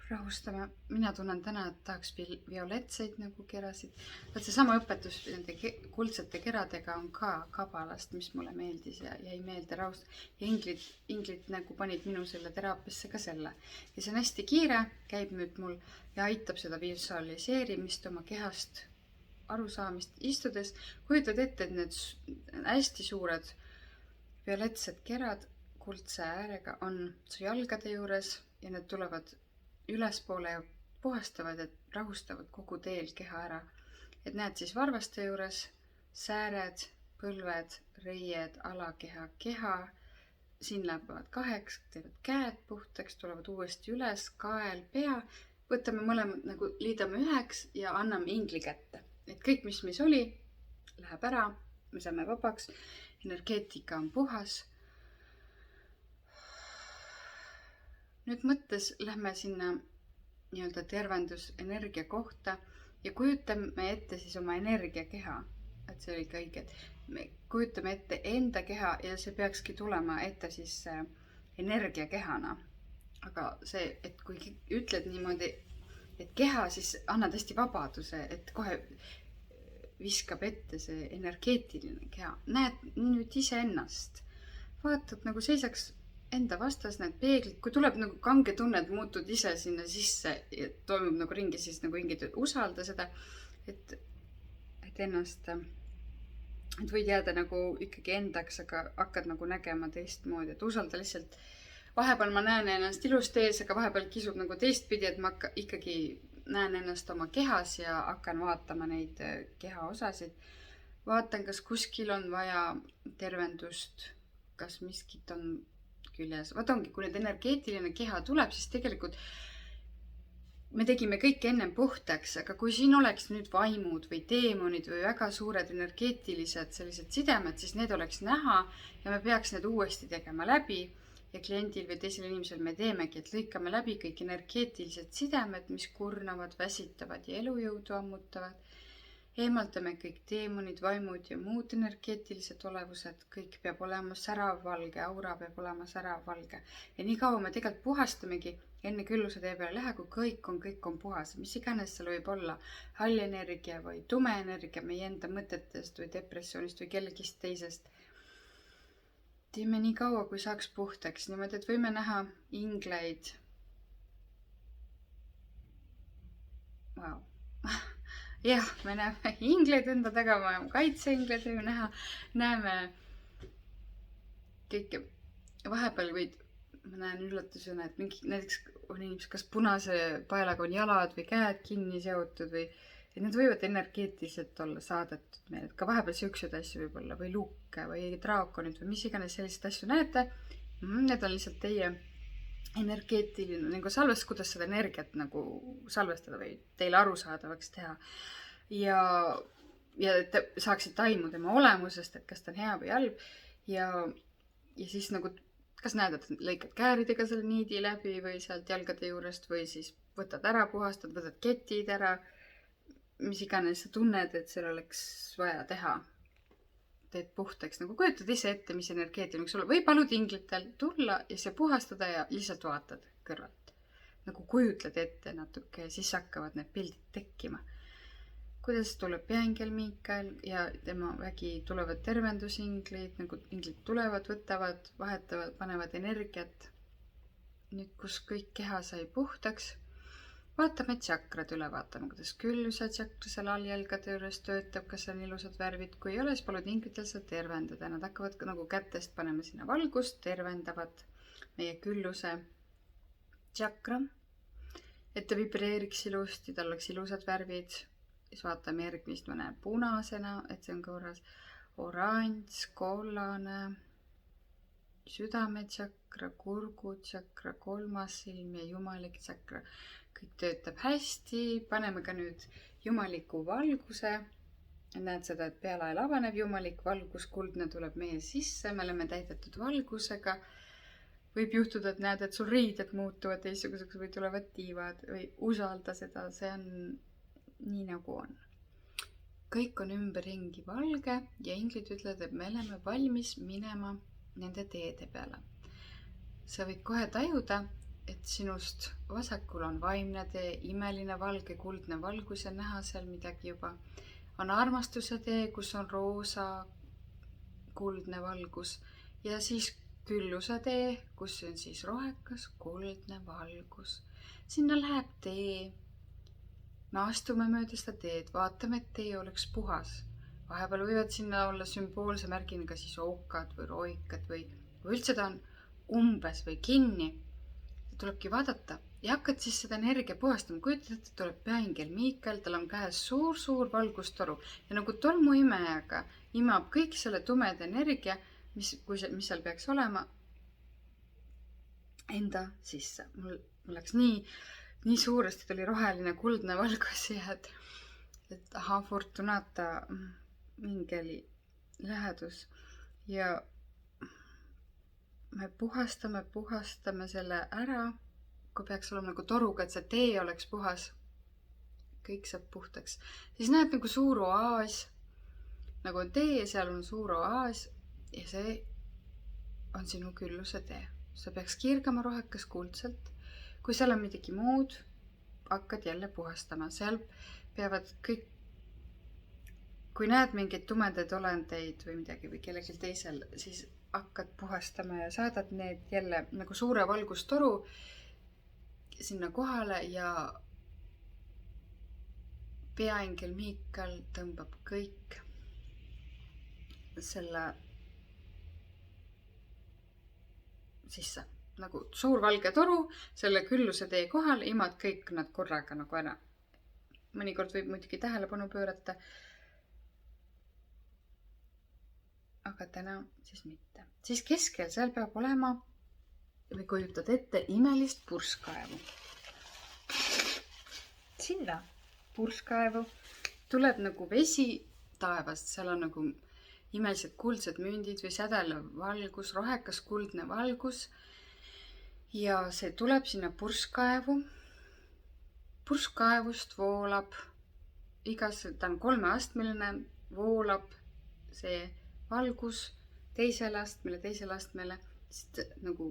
Rahustame. Mina tunnen täna, et tahaks violetseid nagu kerasid. Vaat see sama õpetus nende kuldsete keradega on ka kabalast, mis mulle meeldis ja jäi meelde rahust. Ja inglid nagu panid minu selle teraapiasse ka selle. Ja see on hästi kiire, käib nüüd mul ja aitab seda visualiseerimist oma kehast arusaamist istudes. Kujutad ette, et need hästi suured violetsed kerad kuldse äärega on su jalgade juures ja need tulevad ülespoole ja puhastavad ja rahustavad kogu teel keha ära. Et näed siis varvaste juures sääred, põlved, reied, alakeha, keha. Siin lähevad kaheks, teevad käed puhtaks, tulevad uuesti üles, kael, pea. Võtame mõlemad nagu liidame üheks ja anname ingli kätte. Et kõik, mis oli, läheb ära, me saame vabaks, energeetika on puhas. Nüüd mõttes lähme sinna nii-öelda tervendusenergia kohta ja kujutame ette siis oma energiakeha. Et see oli ka õige. Me kujutame ette enda keha ja see peakski tulema ette siis energiakehana. Aga see, et kui ütled niimoodi, et keha, siis annad hästi vabaduse, et kohe viskab ette see energeetiline keha. Näed nüüd ise ennast. Vaatad nagu seisaks enda vastas, need peeglid, kui tuleb nagu kange tunne, et muutud ise sinna sisse ja toimub nagu ringi, siis nagu ingid usalda seda, et ennast, et võid jääda nagu ikkagi endaks, aga hakkad nagu nägema teistmoodi, et usalda lihtsalt. Vahepeal ma näen ennast ilusti ees, aga vahepeal kisub nagu teistpidi, et ma ikkagi näen ennast oma kehas ja hakkan vaatama neid keha osasid. Vaatan, kas kuskil on vaja tervendust, kas miskit on küljes. Vaat ongi, kui need energeetiline keha tuleb, siis tegelikult me tegime kõik ennem puhtaks, aga kui siin oleks nüüd vaimud või teemonid või väga suured energeetilised sellised sidemed, siis need oleks näha ja me peaks need uuesti tegema läbi ja kliendil või teisel inimesel me teemegi, et lõikame läbi kõik energeetilised sidemed, mis kurnavad, väsitavad ja elujõudu ammutavad. Eemaldame kõik teemonid, vaimud ja muud energeetilised olevused, kõik peab olema säravvalge, aura peab olema säravvalge. Ja nii kaua me tegelikult puhastamegi enne külluse tee peale lähe, kui kõik on puhas. Mis iganes seal võib olla hall energia või tume energia meie enda mõtetest või depressioonist või kellegist teisest. Teeme nii kaua, kui saaks puhtaks. Niimoodi, et võime näha ingleid. Vau. Jah, me näeme ingleid enda taga, kaitseingleid võime näha, näeme kõike. Vahepeal ma näen üllatusena, et mingi, näiteks on inimesed, kas punase paelaga on jalad või käed kinni seotud või et need võivad energeetiliselt olla saadetud meile. Ka vahepeal siuksed asju võib olla või lukke või draakonid või mis iganes sellised asju näete. Need on lihtsalt teie energeetiline nagu salvestus, kuidas seda energiat nagu salvestada või teile arusaadavaks teha. Ja et te saaksite aimu tema olemusest, et kas ta on hea või halb. Ja siis nagu, kas näed, et lõikad kääridega selle niidi läbi või sealt jalgade juurest või siis võtad ära, puhastad, võtad ketid ära. Mis iganes sa tunned, et seal oleks vaja teha. Teed puhtaks, nagu kujutad ise ette, mis energeetiline sulle või palud inglitel tulla ja see puhastada ja lihtsalt vaatad kõrvalt. Nagu kujutled ette natuke ja siis hakkavad need pildid tekkima. Kuidas tuleb peaingel Miikael ja tema vägi tulevad tervendusinglid, nagu inglid tulevad, võtavad, vahetavad, panevad energiat. Nüüd, kus kõik keha sai puhtaks, vaatame tšakrad üle, vaatame, kuidas külluse tšakra seal alljalgade juures töötab, kas on ilusad värvid. Kui ei ole, siis palud inglitel seda tervendada. Nad hakkavad nagu kätest panema sinna valgust, tervendavad meie külluse tšakra, et ta vibreeriks ilusti, tal oleks ilusad värvid. Siis vaatame järgmist, ma näen punasena, et see on korras, oranž, kollane, südametšakra, kurgutšakra, kolmas silm ja jumalik tšakra. Kõik töötab hästi, paneme ka nüüd jumaliku valguse. Näed seda, et pealael avaneb jumalik valgus, kuldne tuleb meie sisse, me oleme täidetud valgusega. Võib juhtuda, et näed, et sul riided muutuvad teistsuguseks või tulevad tiivad või usalda seda, see on nii nagu on. kõik on ümberringi valge ja inglid ütlevad, et me oleme valmis minema nende teede peale. Sa võid kohe tajuda, et sinust vasakul on vaimne tee, imeline valge kuldne valgus ja näha seal midagi juba. On armastuse tee, kus on roosa kuldne valgus ja siis külluse tee, kus on siis rohekas kuldne valgus. Sinna läheb tee. Me astume mööda seda teed, vaatame, et tee oleks puhas. Vahepeal võivad sinna olla sümboolse märginiga siis ookad või roikad või üldse ta on umbes või kinni. Tulebki vaadata ja hakkad siis seda energia puhastama. Kujutad, et tuleb peaingel Miikael, tal on käes suur valgustoru ja nagu tolmuimejaga imab kõik selle tumeda energia, mis seal peaks olema, enda sisse. Mul läks nii suuresti tuli roheline kuldne valgus ja et aha, Fortunata ingeli lähedus ja me puhastame selle ära, kui peaks olema nagu toruga, et see tee oleks puhas, kõik saab puhtaks. Siis näed nagu suur oaas, nagu on tee ja seal on suur oaas ja see on sinu külluse tee. See peaks kirgama rohekas kuldselt. Kui seal on midagi muud, hakkad jälle puhastama. Seal peavad kõik, kui näed mingeid tumedaid olendeid või midagi või kellelgi teisel, siis hakkad puhastama ja saadad need jälle nagu suure valgustoru sinna kohale ja peaingel Miikael tõmbab kõik selle sisse. Nagu suur valge toru, selle külluse tee kohal, imad kõik nad korraga nagu ära. Mõnikord võib muidugi tähelepanu pöörata, aga täna siis mitte. Siis keskel seal peab olema, või kujutad ette, imelist purskkaevu. Sinna purskkaevu tuleb nagu vesi taevast, seal on nagu imelised kuldsed mündid või sädelev valgus, rohekas kuldne valgus. Ja see tuleb sinna purskkaevu. Purskkaevust voolab, ta on 3-astmeline, voolab see valgus teisele astmele, siis nagu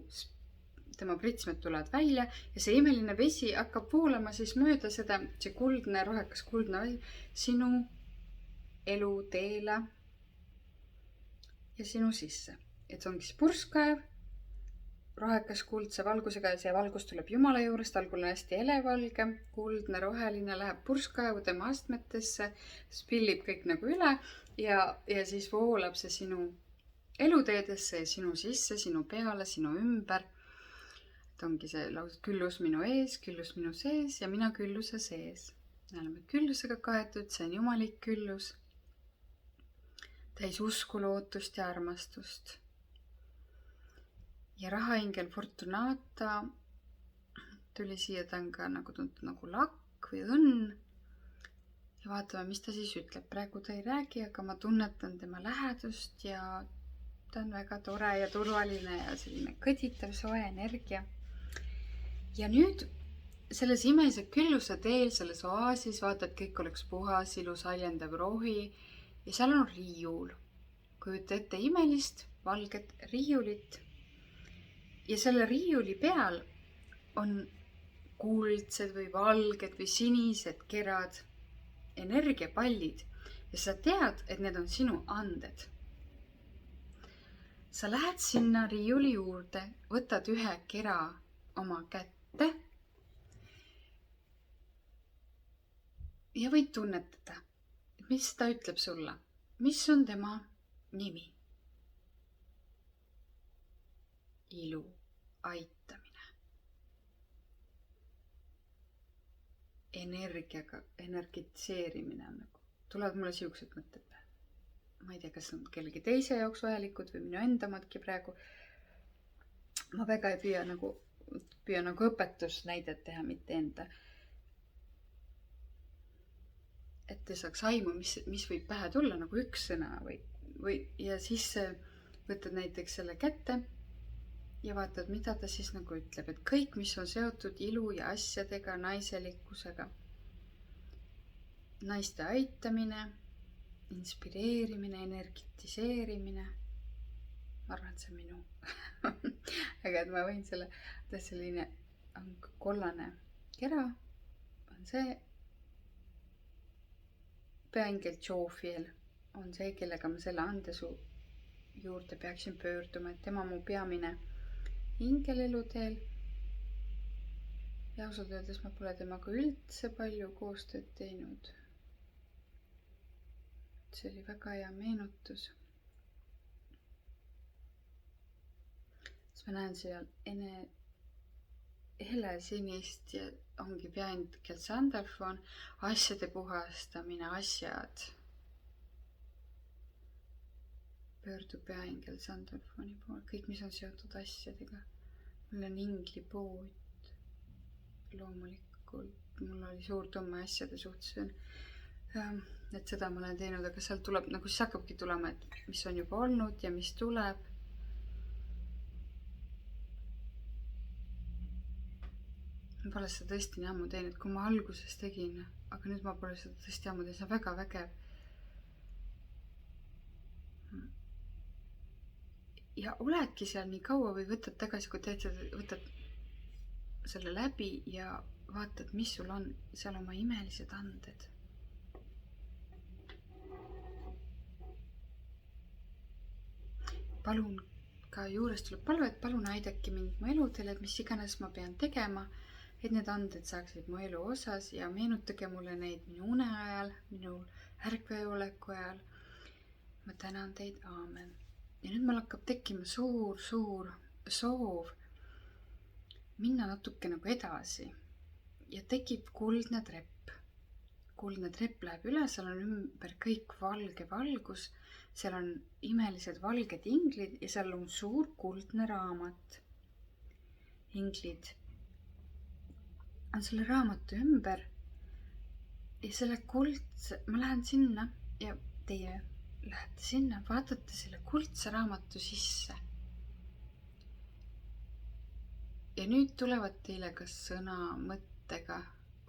tema pritsmed tulevad välja ja see imeline vesi hakkab voolama siis mööda seda, see kuldne, rohekas kuldne sinu elu teele ja sinu sisse. Et see ongi see purskkaev, rohekas kuldse valgusega ja see valgus tuleb Jumala juurest, algul on hästi helevalge, kuldne, roheline, läheb purskkaevu tema astmetesse, spillib kõik nagu üle ja siis voolab see sinu eluteedesse ja sinu sisse, sinu peale, sinu ümber. Et ongi see lause küllus minu ees, küllus minu sees ja mina külluse sees. Me oleme küllusega kaetud, see on jumalik küllus. Täis usku, lootust ja armastust. Ja rahaingel Fortunata tuli siia, ta on ka nagu tuntud nagu lakk või õnn. Ja vaatame, mis ta siis ütleb. Praegu ta ei räägi, aga ma tunnetan tema lähedust ja ta on väga tore ja turvaline ja selline kõditav soe energia. Ja nüüd selles imelise külluse teel, selles oaasis vaatad, kõik oleks puhas, ilus, haljendav rohi ja seal on riiul. Kujuta ette imelist, valget riiulit. Ja selle riiuli peal on kuldsed või valged või sinised kerad, energiapallid ja sa tead, et need on sinu anded. Sa lähed sinna riiuli juurde, võtad ühe kera oma kätte ja võid tunnetada, mis ta ütleb sulle, mis on tema nimi. Ilu, aitamine. Energiaga, energitseerimine on nagu, tulevad mulle siuksed mõtted. Ma ei tea, kas on kellegi teise jaoks vajalikud või minu endamadki praegu. Ma väga ei püüa nagu õpetusnäidet teha, mitte enda. Et te saaks aimu, mis võib pähe tulla, nagu üks sõna või ja siis võtad näiteks selle kätte ja vaatad, mida ta siis nagu ütleb, et kõik, mis on seotud ilu ja asjadega, naiselikkusega, naiste aitamine, inspireerimine, energetiseerimine. Ma arvan, et see on minu. Aga et ma võin selle, selline on kollane kera, on see peaingel Jophiel on see, kellega ma selle andesu juurde peaksin pöörduma, et tema mu peamine ingel eluteel. Ja ausalt öeldes ma pole temaga üldse palju koostööd teinud. See oli väga hea meenutus. Siis ma näen seal helesinist ja ongi peaingel Sandalfon, asjade puhastamine, asjad. Pöördu peaingel Sandalfoni poole, kõik, mis on seotud asjadega. Mul on inglipood. Loomulikult mul oli suur tumme asjade suhtes, et seda ma olen teinud, aga seal tuleb, nagu siis hakkabki tulema, et mis on juba olnud ja mis tuleb. Ma pole seda tõesti nii ammu teinud, kui ma alguses tegin, aga nüüd ma pole seda tõesti ammu teinud, see on väga vägev. Ja oledki seal nii kaua või võtad tagasi, kui teed seda, võtad selle läbi ja vaatad, mis sul on seal oma imelised anded. Palun, ka juures tuleb palve, et palun aidake mind mu eludel, et mis iganes ma pean tegema, et need anded saaksid mu elu osas ja meenutage mulle neid minu une ajal, minu ärkveoleku ajal. Ma tänan teid, aamen. Ja nüüd mul hakkab tekkima suur soov minna natuke nagu edasi ja tekib kuldne trepp. Kuldne trepp läheb üle, seal on ümber kõik valge valgus, seal on imelised valged inglid ja seal on suur kuldne raamat. Inglid on selle raamatu ümber ja selle kuldse, ma lähen sinna ja teie lähete sinna, vaatate selle kuldse raamatu sisse. Ja nüüd tulevad teile kas sõna, mõttega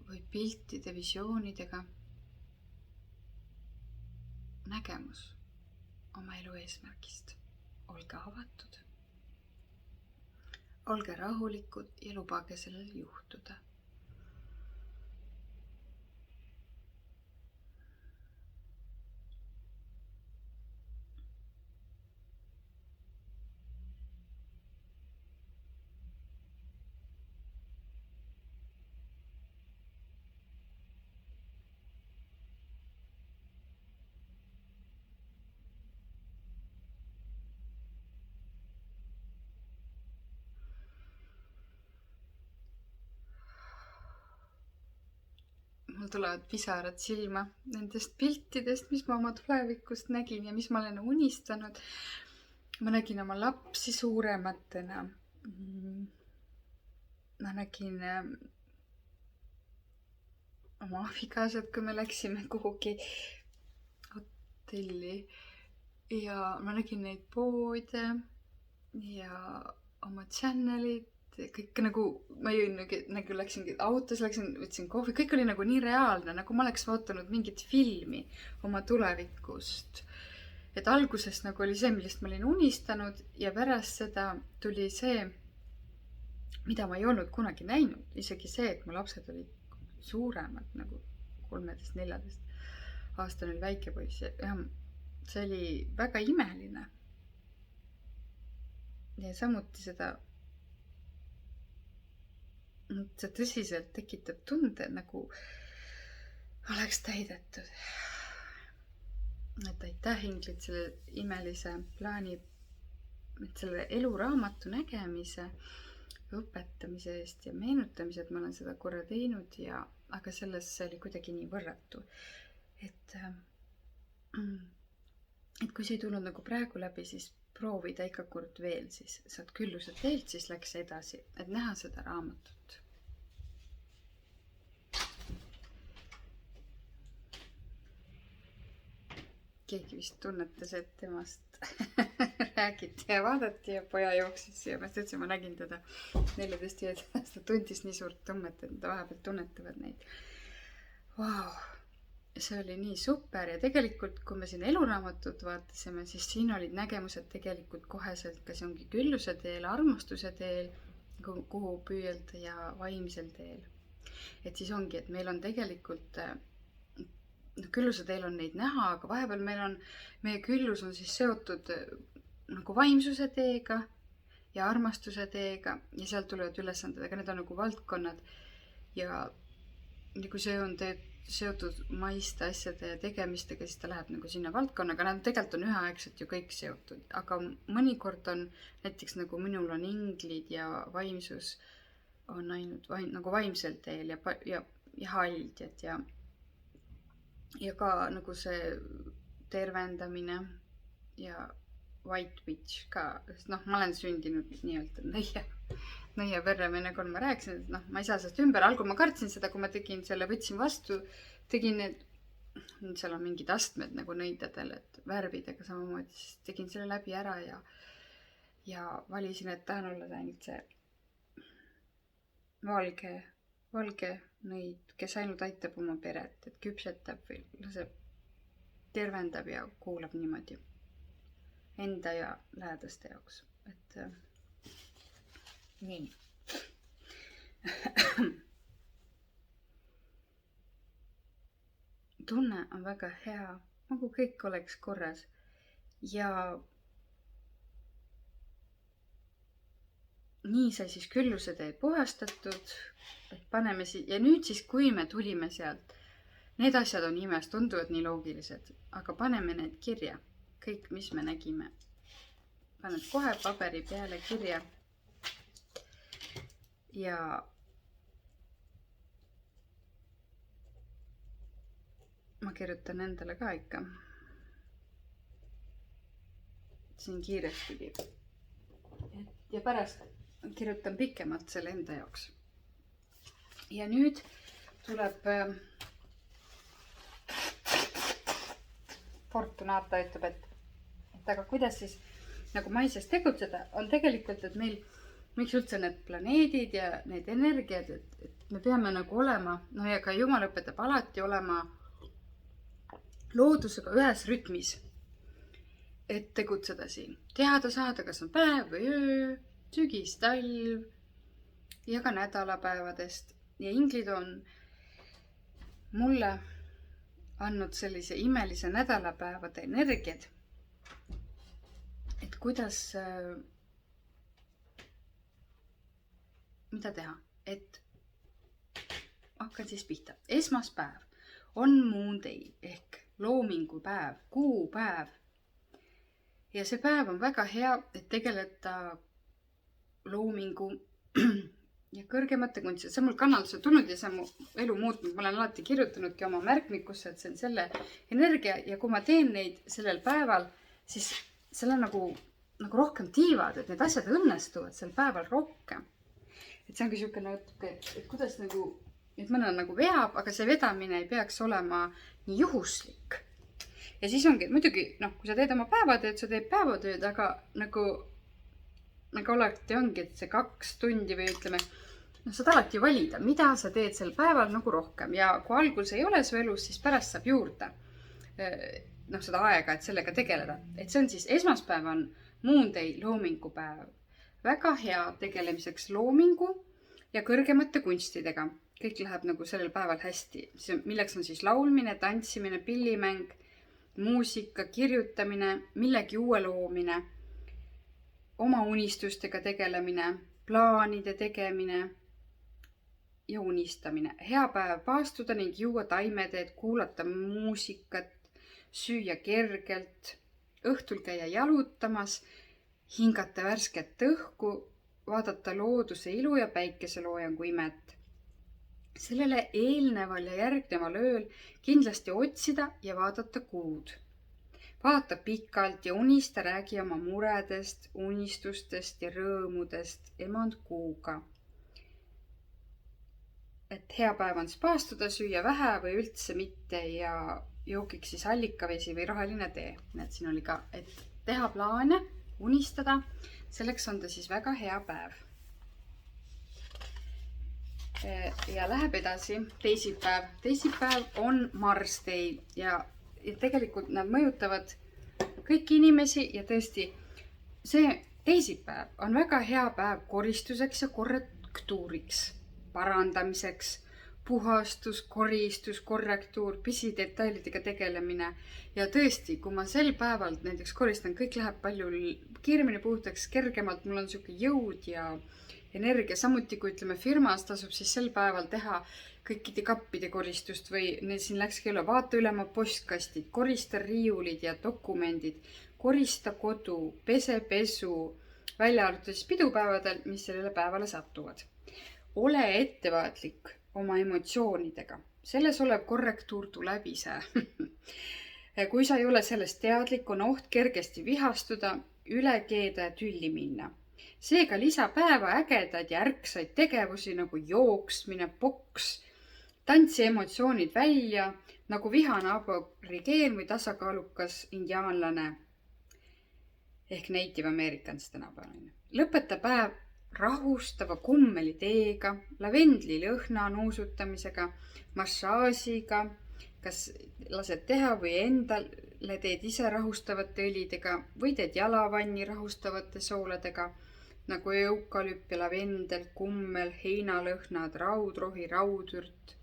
või piltide, visioonidega nägemus oma elu eesmärgist. Olge avatud. Olge rahulikud ja lubage sellel juhtuda. Mul tulevad pisarad silma nendest piltidest, mis ma oma tulevikust nägin ja mis ma olen unistanud. Ma nägin oma lapsi suurematena. Ma nägin oma abikaasad, kui me läksime kuhugi hotelli ja ma nägin neid poode ja oma channelid. Kõik nagu, ma jõin nagu läksingi autos, võtsin kohvi, kõik oli nagu nii reaalne, nagu ma oleks vaatanud mingit filmi oma tulevikust. Et alguses nagu oli see, millest ma olin unistanud ja pärast seda tuli see, mida ma ei olnud kunagi näinud. Isegi see, et mu lapsed olid suuremad, nagu 13-14 aastane oli väike poiss. See oli väga imeline. Ja samuti seda see tõsiselt tekitab tunde, nagu oleks täidetud. Et aitäh, inglid, selle imelise plaani, et selle eluraamatu nägemise, õpetamise eest ja meenutamise, et ma olen seda korra teinud ja, aga selles oli kuidagi nii võrratu. Et kui see ei tulnud nagu praegu läbi, siis proovida ikka kord veel, siis saad külluse teelt, siis läks edasi, et näha seda raamatut. Keegi vist tunnetas, et temast räägiti ja vaadati ja poja jooksis ja ma ütlesin, ma nägin teda 14 ta tundis nii suurt tummet, et ta vahepeal tunnetavad neid. Vau! see oli nii super ja tegelikult, kui me siin eluraamatut vaatasime, siis siin olid nägemused tegelikult koheselt, kas ongi külluse teel, armastuse teel, kuhu püüelda ja vaimsel teel. Et siis ongi, et meil on tegelikult, külluse teel on neid näha, aga vahepeal meie küllus on siis seotud nagu vaimsuse teega ja armastuse teega ja sealt tulevad ülesanded, aga need on nagu valdkonnad ja kui see on seotud maiste asjade ja tegemistega, siis ta läheb nagu sinna valdkonnaga, nad tegelikult on üheaegselt ju kõik seotud, aga mõnikord on näiteks nagu minul on inglid ja vaimsus on ainult nagu vaimsel teel ja haldjad ja ka nagu see tervendamine ja white witch ka, sest ma olen sündinud nii-öelda nõia verre, kui ma rääkisin, et ma ei saa sellest ümber, algul ma kartsin seda, kui ma tegin selle, võtsin vastu, tegin need, seal on mingid astmed nagu nõidadel, et värvidega samamoodi, siis tegin selle läbi ära ja valisin, et tahan olla ainult see valge nõid, kes ainult aitab oma peret, et küpsetab või laseb, tervendab ja kuulab niimoodi enda ja lähedaste jaoks, et nii. Tunne on väga hea, nagu kõik oleks korras ja nii sai siis külluse tee puhastatud, et paneme ja nüüd siis, kui me tulime sealt, need asjad on imes, tunduvad nii loogilised, aga paneme need kirja, kõik, mis me nägime. Paned kohe paberi peale kirja ja ma kirjutan endale ka ikka siin kiiresti ja pärast kirjutan pikemalt selle enda jaoks. Ja nüüd tuleb Fortunata ütleb, et aga kuidas siis nagu maises tegutseda, on tegelikult, et meil miks üldse need planeedid ja need energiad, et me peame nagu olema, ja ka Jumal õpetab alati olema loodusega ühes rütmis, et tegutseda siin. Teada saada, kas on päev või öö, sügis, talv ja ka nädalapäevadest. Ja inglid on mulle andnud sellise imelise nädalapäevade energiad, et kuidas, mida teha, et hakkan siis pihta. Esmaspäev on Moon Day ehk loomingupäev, kuupäev. Ja see päev on väga hea, et tegeleda loomingu ja kõrgemate kunstid. See on mul kanaldusse tulnud ja see on mu elu muutnud. Ma olen alati kirjutanudki oma märkmikusse, et see on selle energia ja kui ma teen neid sellel päeval, siis seal on nagu rohkem tiivad, et need asjad õnnestuvad sel päeval rohkem. Et see ongi siuke natuke, et kuidas nagu, et mõnel nagu veab, aga see vedamine ei peaks olema nii juhuslik. Ja siis ongi, et muidugi, kui sa teed oma päevatööd, sa teed päevatööd, aga nagu alati ongi, et see 2 tundi või ütleme, saad alati valida, mida sa teed sel päeval nagu rohkem. Ja kui algul see ei ole su elus, siis pärast saab juurde seda aega, et sellega tegeleda. Et see on siis, esmaspäev on Moon Day, loomingupäev. Väga hea tegelemiseks loomingu ja kõrgemate kunstidega. Kõik läheb nagu sellel päeval hästi. Milleks on siis laulmine, tantsimine, pillimäng, muusika, kirjutamine, millegi uue loomine, oma unistustega tegelemine, plaanide tegemine ja unistamine. Hea päev paastuda ning juua taimeteed, kuulata muusikat, süüa kergelt, õhtul käia jalutamas, hingata värsket õhku, vaadata looduse ilu ja päikeseloojangu imet. Sellele eelneval ja järgneval ööl kindlasti otsida ja vaadata kuud. Vaata pikalt ja unista, räägi oma muredest, unistustest ja rõõmudest emand kuuga. Et hea päev on spaastuda, süüa vähe või üldse mitte ja joogiks siis allikavesi või roheline tee. Need siin oli ka, et teha plaane, unistada. Selleks on ta siis väga hea päev. Ja läheb edasi teisipäev. Teisipäev on Mars Day ja tegelikult nad mõjutavad kõiki inimesi ja tõesti see teisipäev on väga hea päev koristuseks ja korrektuuriks, parandamiseks, puhastus, koristus, korrektuur, pisidetailidega tegelemine. Ja tõesti, kui ma sel päeval näiteks koristan, kõik läheb palju kiiremini puhtaks, kergemalt, mul on siuke jõud ja energia. Samuti kui ütleme firmas tasub siis sel päeval teha kõikide kappide koristust või siin läkski üle, vaata üle oma postkastid, korista riiulid ja dokumendid, korista kodu, pese pesu, välja arvatud siis pidupäevadel, mis sellele päevale satuvad. Ole ettevaatlik oma emotsioonidega. Selles olev korrektuur tuleb ise. Kui sa ei ole sellest teadlik, on oht kergesti vihastuda, üle keeda ja tülli minna. Seega lisapäeva ägedaid ja ärksaid tegevusi nagu jooksmine, poks, tantsi emotsioonid välja nagu vihane aborigeen või tasakaalukas indiaanlane ehk native Americans tänapäeval. Lõpeta päev rahustava kummeliteega, lavendli lõhna nuusutamisega, massaažiga, kas lased teha või endale teed ise rahustavate õlidega või teed jalavanni rahustavate sooladega nagu eukalüp ja lavendel, kummel, heinalõhnad, raudrohi, raudürt.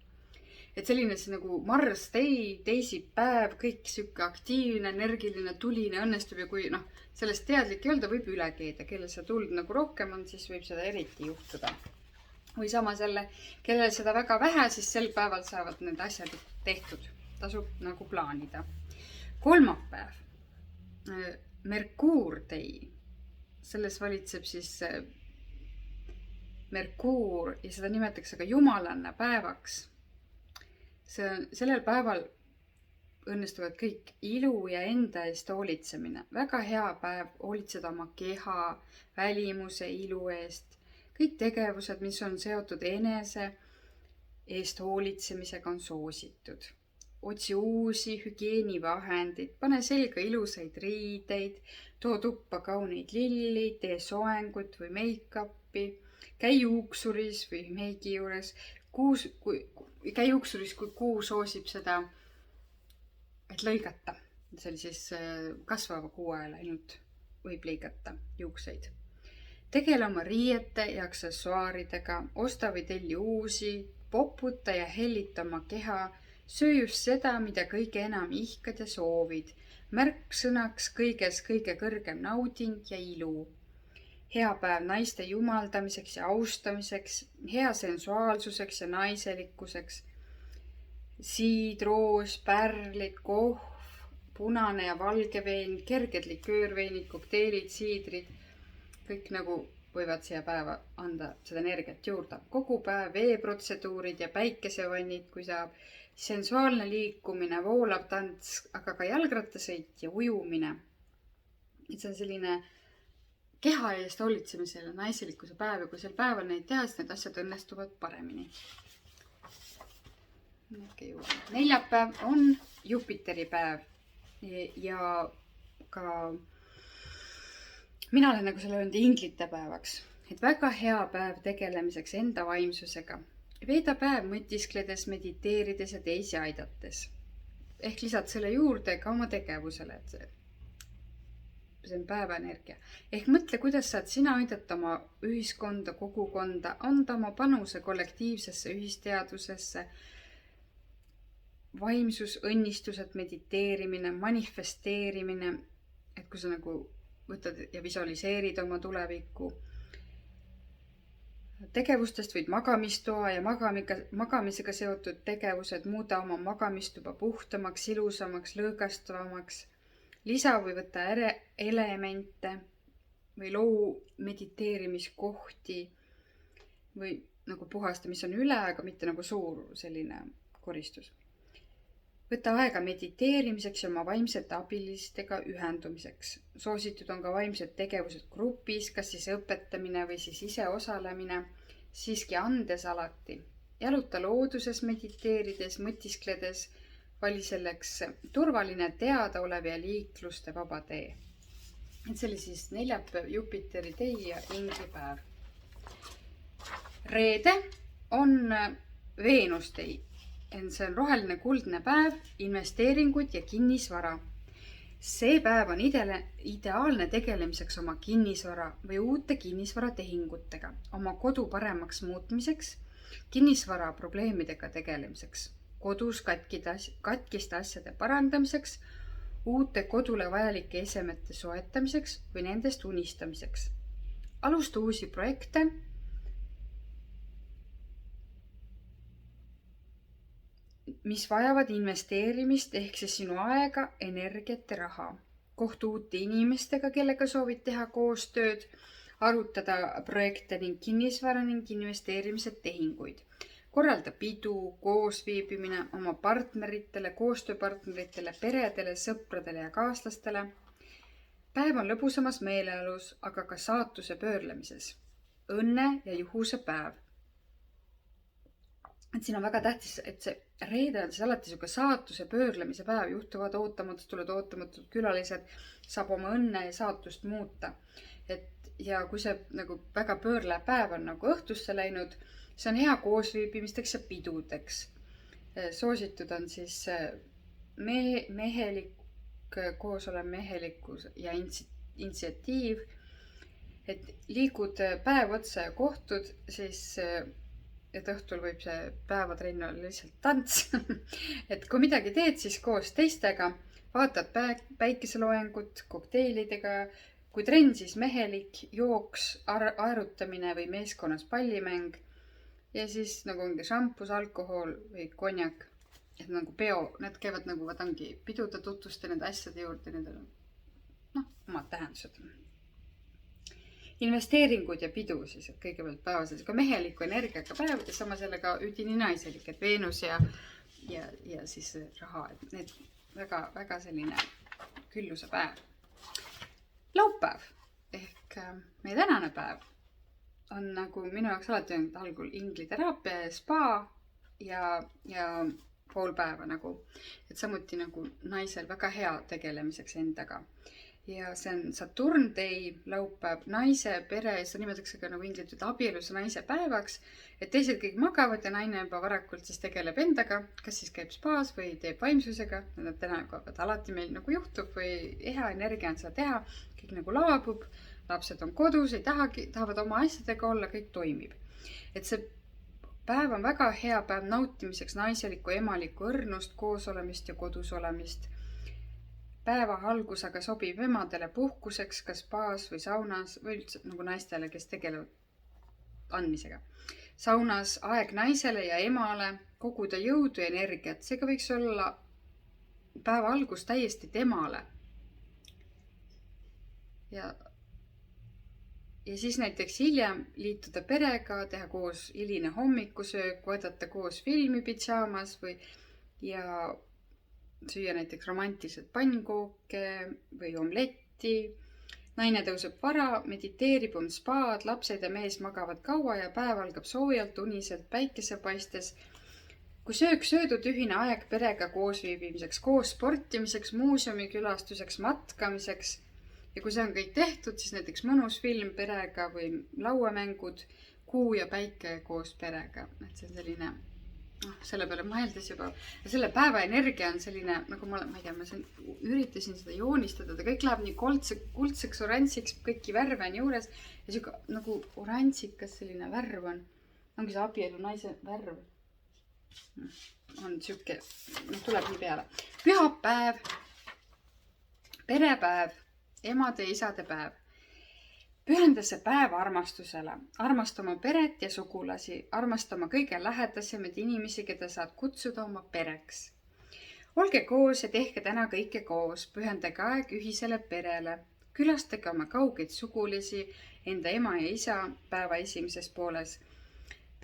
Et selline see nagu Mars Day, teisipäev, kõik siuke aktiivne, energiline, tuline õnnestub ja kui sellest teadlik ei olda, võib üle keeda. Kellel seda tuld nagu rohkem on, siis võib seda eriti juhtuda. Või samas jälle, kellel seda väga vähe, siis sel päeval saavad need asjad tehtud. Tasub nagu plaanida. Kolmapäev, Merkuur Day. Selles valitseb siis Merkuur ja seda nimetatakse ka jumalanna päevaks. Sellel päeval õnnestuvad kõik ilu ja enda eest hoolitsemine. Väga hea päev hoolitseda oma keha, välimuse, ilu eest. Kõik tegevused, mis on seotud enese eest hoolitsemisega, on soositud. Otsi uusi hügieenivahendid, pane selga ilusaid riideid, too tuppa kauneid lilli, tee soengut või make-upi, käi juuksuris või meigi juures. Käi juuksuris, kui kuu soosib seda, et lõigata. See oli siis kasvava kuu ajal ainult võib lõigata juukseid. Tegele oma riiete ja aksessuaaridega, osta või telli uusi, poputa ja hellita oma keha, söö just seda, mida kõige enam ihkad ja soovid. Märksõnaks kõiges kõige kõrgem nauding ja ilu. Hea päev naiste jumaldamiseks ja austamiseks, hea sensuaalsuseks ja naiselikkuseks. Siid, roos, pärlid, kohv, punane ja valge vein, kerged liköörveinid, kokteilid, siidrid. Kõik nagu võivad siia päeva anda seda energiat juurde. Kogu päev veeprotseduurid ja päikesevannid, kui saab. Sensuaalne liikumine, voolav tants, aga ka jalgrattasõit ja ujumine. See on selline keha eest hoolitsemisele naiselikkuse päev ja kui sel päeval neid teha, siis need asjad õnnestuvad paremini. Neljapäev on Jupiteri päev ja ka mina olen nagu selle öelnud inglite päevaks, et väga hea päev tegelemiseks enda vaimsusega. Veeda päev mõtiskledes, mediteerides ja teisi aidates. Ehk lisad selle juurde ka oma tegevusele, et see on päevaenergia. Ehk mõtle, kuidas saad sina aidata oma ühiskonda, kogukonda, anda oma panuse kollektiivsesse ühisteadvusesse, vaimsus, õnnistused, mediteerimine, manifesteerimine, et kui sa nagu võtad ja visualiseerid oma tulevikku. Tegevustest võid magamistoa ja magamisega seotud tegevused muuda oma magamistuba puhtamaks, ilusamaks, lõõgastavamaks. Lisa või võtta elemente või loo mediteerimiskohti või nagu puhasta, mis on üle, aga mitte nagu suur selline koristus. Võta aega mediteerimiseks ja oma vaimsete abilistega ühendumiseks. Soositud on ka vaimsed tegevused grupis, kas siis õpetamine või siis ise osalemine, siiski andes alati. Jaluta looduses mediteerides, mõtiskledes, vali selleks turvaline, teadaolev ja liikluste vaba tee. Et see oli siis neljapäev, Jupiteri tee ja inglipäev. Reede on Veenust ei. See on roheline kuldne päev, investeeringud ja kinnisvara. See päev on ideaalne tegelemiseks oma kinnisvara või uute kinnisvaratehingutega, oma kodu paremaks muutmiseks, kinnisvara probleemidega tegelemiseks, kodus katkiste asjade parandamiseks, uute kodule vajalike esemete soetamiseks või nendest unistamiseks. Alusta uusi projekte, mis vajavad investeerimist ehk siis sinu aega, energiat ja raha. Kohtu uute inimestega, kellega soovid teha koostööd, arutada projekte ning kinnisvara ning investeerimise tehinguid. Korralda pidu, koosviibimine oma partneritele, koostööpartneritele, peredele, sõpradele ja kaaslastele. Päev on lõbusamas meeleolus, aga ka saatuse pöörlemises. Õnne ja juhuse päev. Et siin on väga tähtis, et see reede on siis alati selline saatuse pöörlemise päev, juhtuvad ootamatult, tulevad ootamatud külalised, saab oma õnne ja saatust muuta. Ja kui see nagu väga pöörlev päev on nagu õhtusse läinud, see on hea koosviibimisteks ja pidudeks. Soositud on siis mehelikkus ja initsiatiiv, et liigud päev otsa ja kohtud, siis et õhtul võib see päevatrenn olla lihtsalt tants. Et kui midagi teed, siis koos teistega, vaatad päikeseloojangut kokteilidega, kui trenn, siis mehelik, jooks, aerutamine või meeskonnas pallimäng ja siis nagu ongi šampus, alkohol või konjak. Et nagu need käivad nagu vatangi pidude tutvuste nende asjade juurde, nendel on omad tähendused. Investeeringud ja pidu siis, et kõigepealt päevas on ka meheliku energiaga päev ja sama sellega üdini naiselik, et Veenus ja siis raha, et need väga selline külluse päev. Laupäev ehk meie tänane päev on nagu minu jaoks alati olnud algul ingliteraapia ja spa ja pool päeva nagu, et samuti nagu naisel väga hea tegelemiseks endaga. Ja see on Saturn Day, laupäev, naise, pere, seda nimetatakse ka nagu inglid abielus naise päevaks, et teised kõik magavad ja naine juba varakult siis tegeleb endaga, kas siis käib spaas või teeb vaimsusega, tänapäevad alati meil nagu juhtub või hea energia on seda teha, kõik nagu laabub, lapsed on kodus, tahavad oma asjadega olla, kõik toimib. Et see päev on väga hea päev nautimiseks naiselikku, emalikku õrnust, koosolemist ja kodus olemist. Päeva algus aga sobib emadele puhkuseks, kas spaas või saunas või üldse nagu naistele, kes tegelevad andmisega. Saunas aeg naisele ja emale koguda jõudu ja energiat. Seega võiks olla päeva algus täiesti temale. Ja siis näiteks hiljem liituda perega, teha koos hiline hommikusöök, vaadata koos filmi pidžaamas ja süüa näiteks romantilselt pannkooke või omletti. Naine tõuseb vara, mediteerib, on spaad, lapsed ja mees magavad kaua ja päev algab soojalt, uniselt, päikesepaistes. Kui söök söödud, ühine aeg perega koosviibimiseks, koos sportimiseks, muuseumikülastuseks, matkamiseks. Ja kui see on kõik tehtud, siis näiteks mõnus film perega või lauamängud, kuu ja päike koos perega. Et see on selline... selle peale mõeldes juba. Ja selle päeva energia on selline, nagu ma ei tea, ma üritasin seda joonistada, ta kõik läheb nii kuldseks, oranžiks, kõiki värve on juures ja siuke nagu oranžikas selline värv on. Ongi see abielu naise värv. On siuke, tuleb nii peale. Pühapäev, perepäev, emade ja isade päev. Pühenda see päev armastusele, armasta oma peret ja sugulasi, armasta oma kõige lähedasemaid inimesi, keda saad kutsuda oma pereks. Olge koos ja tehke täna kõike koos, pühendage aeg ühisele perele, külastage oma kaugeid sugulisi, enda ema ja isa päeva esimeses pooles.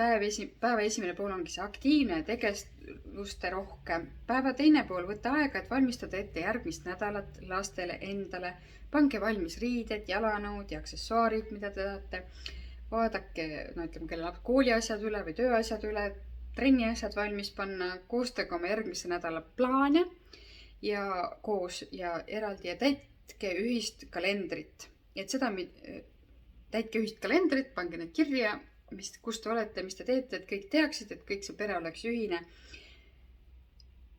Päeva esimene pool ongi see aktiivne ja tegevuste rohkem. Päeva teine pool võtta aega, et valmistada ette järgmist nädalat lastele endale. Pange valmis riided, jalanõud ja aksessuaarid, mida te tahate. Vaadake, kelle laps kooliasjad üle või tööasjad üle, trenni asjad valmis panna, koostage oma järgmise nädala plaane ja koos ja eraldi ja täitke ühist kalendrit. Et seda täitke ühist kalendrit, pange need kirja, kus te olete, mis te teete, et kõik teaksid, et kõik see pere oleks ühine.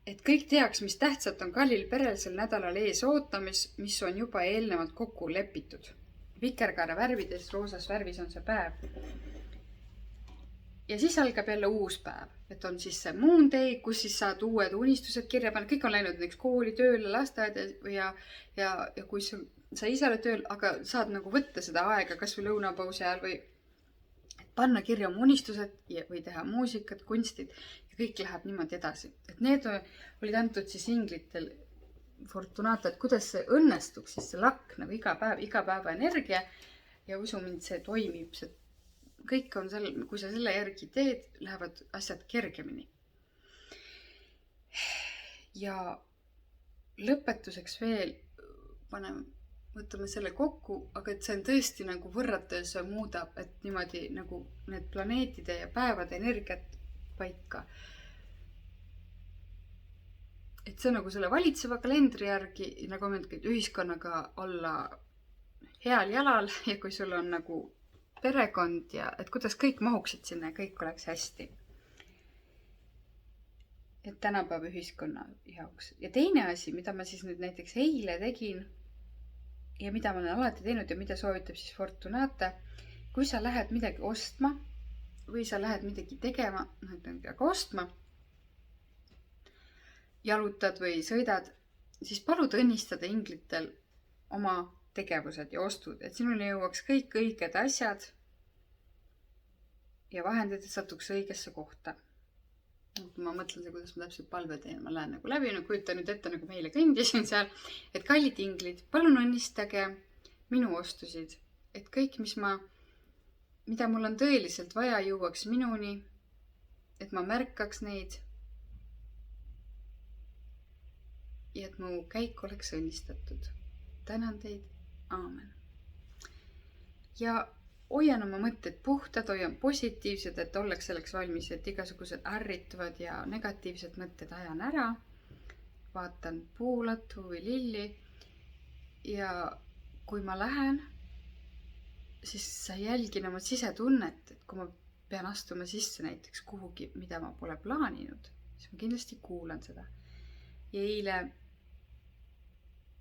Et kõik teaks, mis tähtsat on kallil perel sel nädalal ees ootamis, mis on juba eelnevalt kokku lepitud. Vikerkaare värvides, roosas värvis on see päev. Ja siis algab jälle uus päev, et on siis see Moon Day, kus siis saad uued unistused kirja panna. Kõik on läinud näiteks kooli, tööle, lasteaeda ja kui sa ise oled tööl, aga saad nagu võtta seda aega kas või lõunapausi ajal või panna kirja oma unistused või teha muusikat, kunstid ja kõik läheb niimoodi edasi. Et need olid antud siis inglitel Fortunata, et kuidas see õnnestuks siis see lakk nagu iga päeva energia ja usu mind, see toimib. See kõik on kui sa selle järgi teed, lähevad asjad kergemini. Ja lõpetuseks veel võtame selle kokku, aga et see on tõesti nagu võrrates muudab, et niimoodi nagu need planeetide ja päevade energiat paika. Et see nagu selle valitseva kalendri järgi, nagu mõndki, et ühiskonnaga olla heal jalal ja kui sul on nagu perekond ja et kuidas kõik mahuksid sinna ja kõik oleks hästi. Et tänapäeva ühiskonna jaoks. Ja teine asi, mida ma siis nüüd näiteks eile tegin ja mida ma olen alati teinud ja mida soovitab siis Fortunata, kui sa lähed midagi ostma või sa lähed midagi tegema, aga ostma, jalutad või sõidad, siis palud õnnistada inglitel oma tegevused ja ostud, et sinule jõuaks kõik õiged asjad ja vahendid satuks õigesse kohta. Ma mõtlen see, kuidas ma täpselt palve teen, ma lähen nagu läbi, kujutan nüüd ette, nagu meile kõndisin seal, et kallid inglid, palun õnnistage minu ostusid, et kõik, mida mul on tõeliselt vaja, jõuaks minuni, et ma märkaks neid ja et mu käik oleks õnnistatud. Tänan teid. Aamen. Ja hoian oma mõtted puhtad, hoian positiivsed, et oleks selleks valmis, et igasugused ärrituvad ja negatiivsed mõtted ajan ära. Vaatan puulatu või lilli ja kui ma lähen, siis sa jälgin oma sisetunnet, et kui ma pean astuma sisse näiteks kuhugi, mida ma pole plaaninud, siis ma kindlasti kuulan seda. Ja eile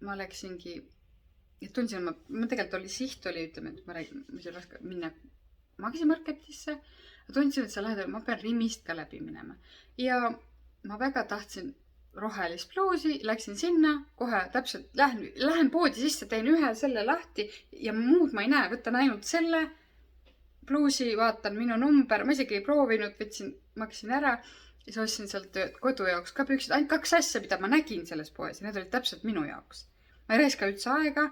ma läksingi, et tundsin, ma tegelikult siht oli, ütleme, et ma räägin minna Maxi-Marketisse, tundsin, et sa lähed, ma pean Rimist ka läbi minema. Ja ma väga tahtsin rohelist pluusi, läksin sinna, kohe täpselt lähen poodi sisse, teen ühe selle lahti ja muud ma ei näe, võtan ainult selle pluusi, vaatan minu number, ma isegi ei proovinud, maksin ära ja siis ostsin sealt kodu jaoks ka püksid, ainult 2 asja, mida ma nägin selles poes ja need olid täpselt minu jaoks. Ma ei raiska üldse aega,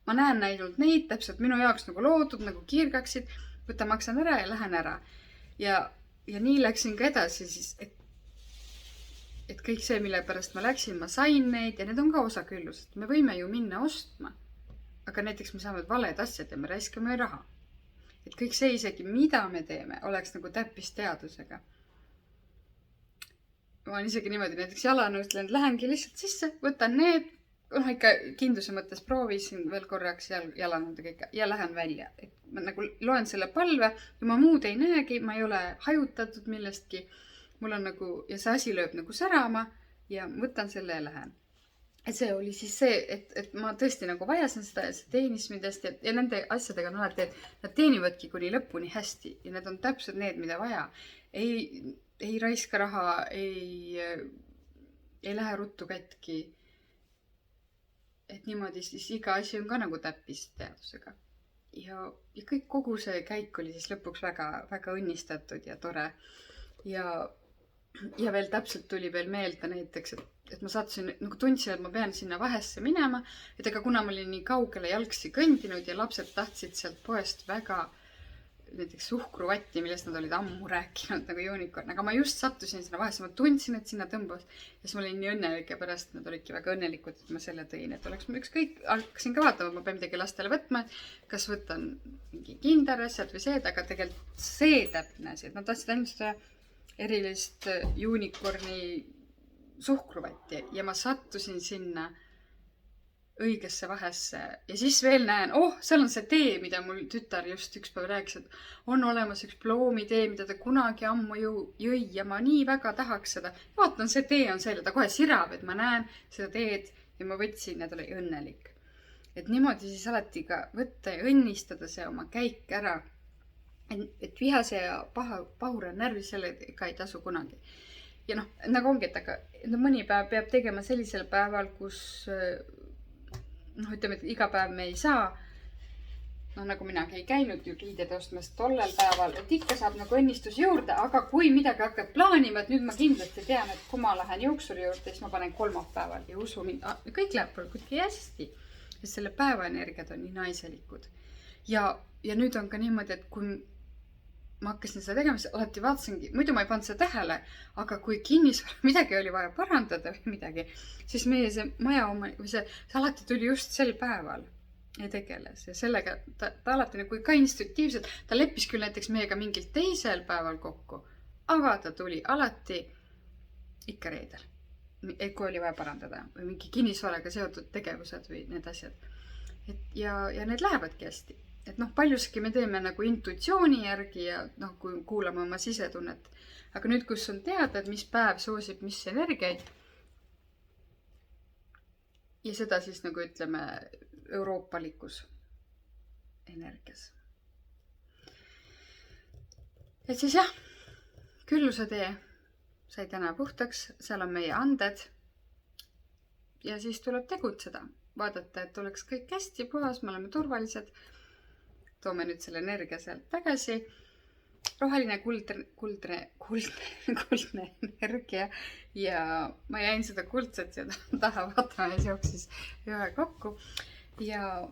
ma näen ainult neid täpselt minu jaoks nagu loodud, nagu kiirgaksid, maksan ära ja lähen ära. Ja nii läksin ka edasi siis, et kõik see, mille pärast ma läksin, ma sain neid ja need on ka osa küllusest. Me võime ju minna ostma, aga näiteks me saame valed asjad ja me raiskame raha. Et kõik see isegi, mida me teeme, oleks nagu täppisteadusega. Ma olen isegi niimoodi näiteks jalanõustlen, lähengi lihtsalt sisse, võtan need, ikka kindluse mõttes proovisin veel korraks jalanõuda kõik ja lähen välja. Et ma nagu loen selle palve ja ma muud ei näegi, ma ei ole hajutatud millestki. Mul on nagu, ja see asi lööb nagu särama ja võtan selle ja lähen. Et see oli siis see, et ma tõesti nagu vajasin seda ja see teenis mindest ja nende asjadega on alati, et nad teenivadki kuni lõpuni hästi ja need on täpselt need, mida vaja. Ei raiska raha, ei lähe ruttu kätki. Et niimoodi siis iga asi on ka nagu täppisteadusega. Ja kõik kogu see käik oli siis lõpuks väga, väga õnnistatud ja tore. Ja veel täpselt tuli veel meelde näiteks, et ma sattusin, nagu tundsin, et ma pean sinna vahesse minema, et aga kuna ma olin nii kaugele jalgsi kõndinud ja lapsed tahtsid sealt poest väga näiteks suhkruvatti, millest nad olid ammu rääkinud nagu unicorn, aga ma just sattusin sinna vahesse, ma tundsin, et sinna tõmbas ja siis ma olin nii õnnelik ja pärast nad olidki väga õnnelikud, et ma selle tõin, et oleks ükskõik, hakkasin ka vaatama, ma pean midagi lastele võtma, kas võtan mingi kinderasjad või see, aga tegelikult see täpne asi, et nad tahtsid ainult seda erilist unicorni suhkruvatti ja ma sattusin sinna õigesse vahesse ja siis veel näen, seal on see tee, mida mul tütar just üks päev rääkis, et on olemas üks ploomitee, mida ta kunagi ammu jõi ja ma nii väga tahaks seda. Vaatan, see tee on seal ja ta kohe sirab, et ma näen seda teed ja ma võtsin ja ta oli õnnelik. Et niimoodi siis alati ka võtta ja õnnistada see oma käik ära. Et vihase ja pahura närvi selle ka ei tasu kunagi. Ja nagu ongi, et aga mõni päev peab tegema sellisel päeval, kus ütleme, et iga päev me ei saa. Nagu minagi ei käinud ju riided ostmas tollel päeval, et ikka saab nagu õnnistus juurde, aga kui midagi hakkad plaanima, et nüüd ma kindlasti tean, et kui ma lähen jooksuri juurde, siis ma panen kolmapäeval ja usu mind, kõik läheb kuidagi hästi. Ja selle päeva energiad on nii naiselikud. Ja nüüd on ka niimoodi, et kui ma hakkasin seda tegema, siis alati vaatasingi, muidu ma ei pannud seda tähele, aga kui kinnisvara midagi oli vaja parandada või midagi, siis meie see maja see alati tuli just sel päeval ja tegeles. Ja sellega ta alati nagu ka instinktiivselt, ta leppis küll näiteks meiega mingil teisel päeval kokku, aga ta tuli alati ikka reedel, kui oli vaja parandada või mingi kinnisvaraga seotud tegevused või need asjad. Ja need lähevadki hästi. Et paljuski me teeme nagu intuitsiooni järgi ja kui kuulame oma sisetunnet. Aga nüüd, kus on teada, et mis päev soosib mis energiaid ja seda siis nagu ütleme euroopalikus energias. Et siis jah, külluse tee sai täna puhtaks, seal on meie anded ja siis tuleb tegutseda. Vaadata, et oleks kõik hästi puhas, me oleme turvalised. Toome nüüd selle energia sealt tagasi. Roheline kuldne energia ja ma jäin seda kuldset ja taha vaatama ja jooksis ühe kokku. Ja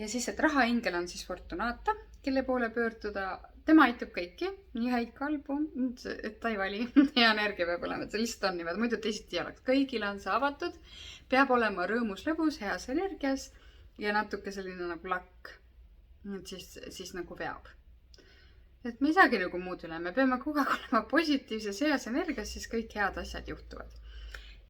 siis, et rahaingel on siis Fortunata, kelle poole pöörduda. Tema aitab kõiki, nii häid kalbu, et ta ei vali. Hea energia peab olema, et see lihtsalt on niimoodi, muidu teisiti ei oleks. Kõigile on see avatud, peab olema rõõmus, lõbus, heas energias ja natuke selline nagu lakk. Siis nagu veab. Et me ei saagi nagu muud üle, me peame kogu aeg olema positiivses heas energias, siis kõik head asjad juhtuvad.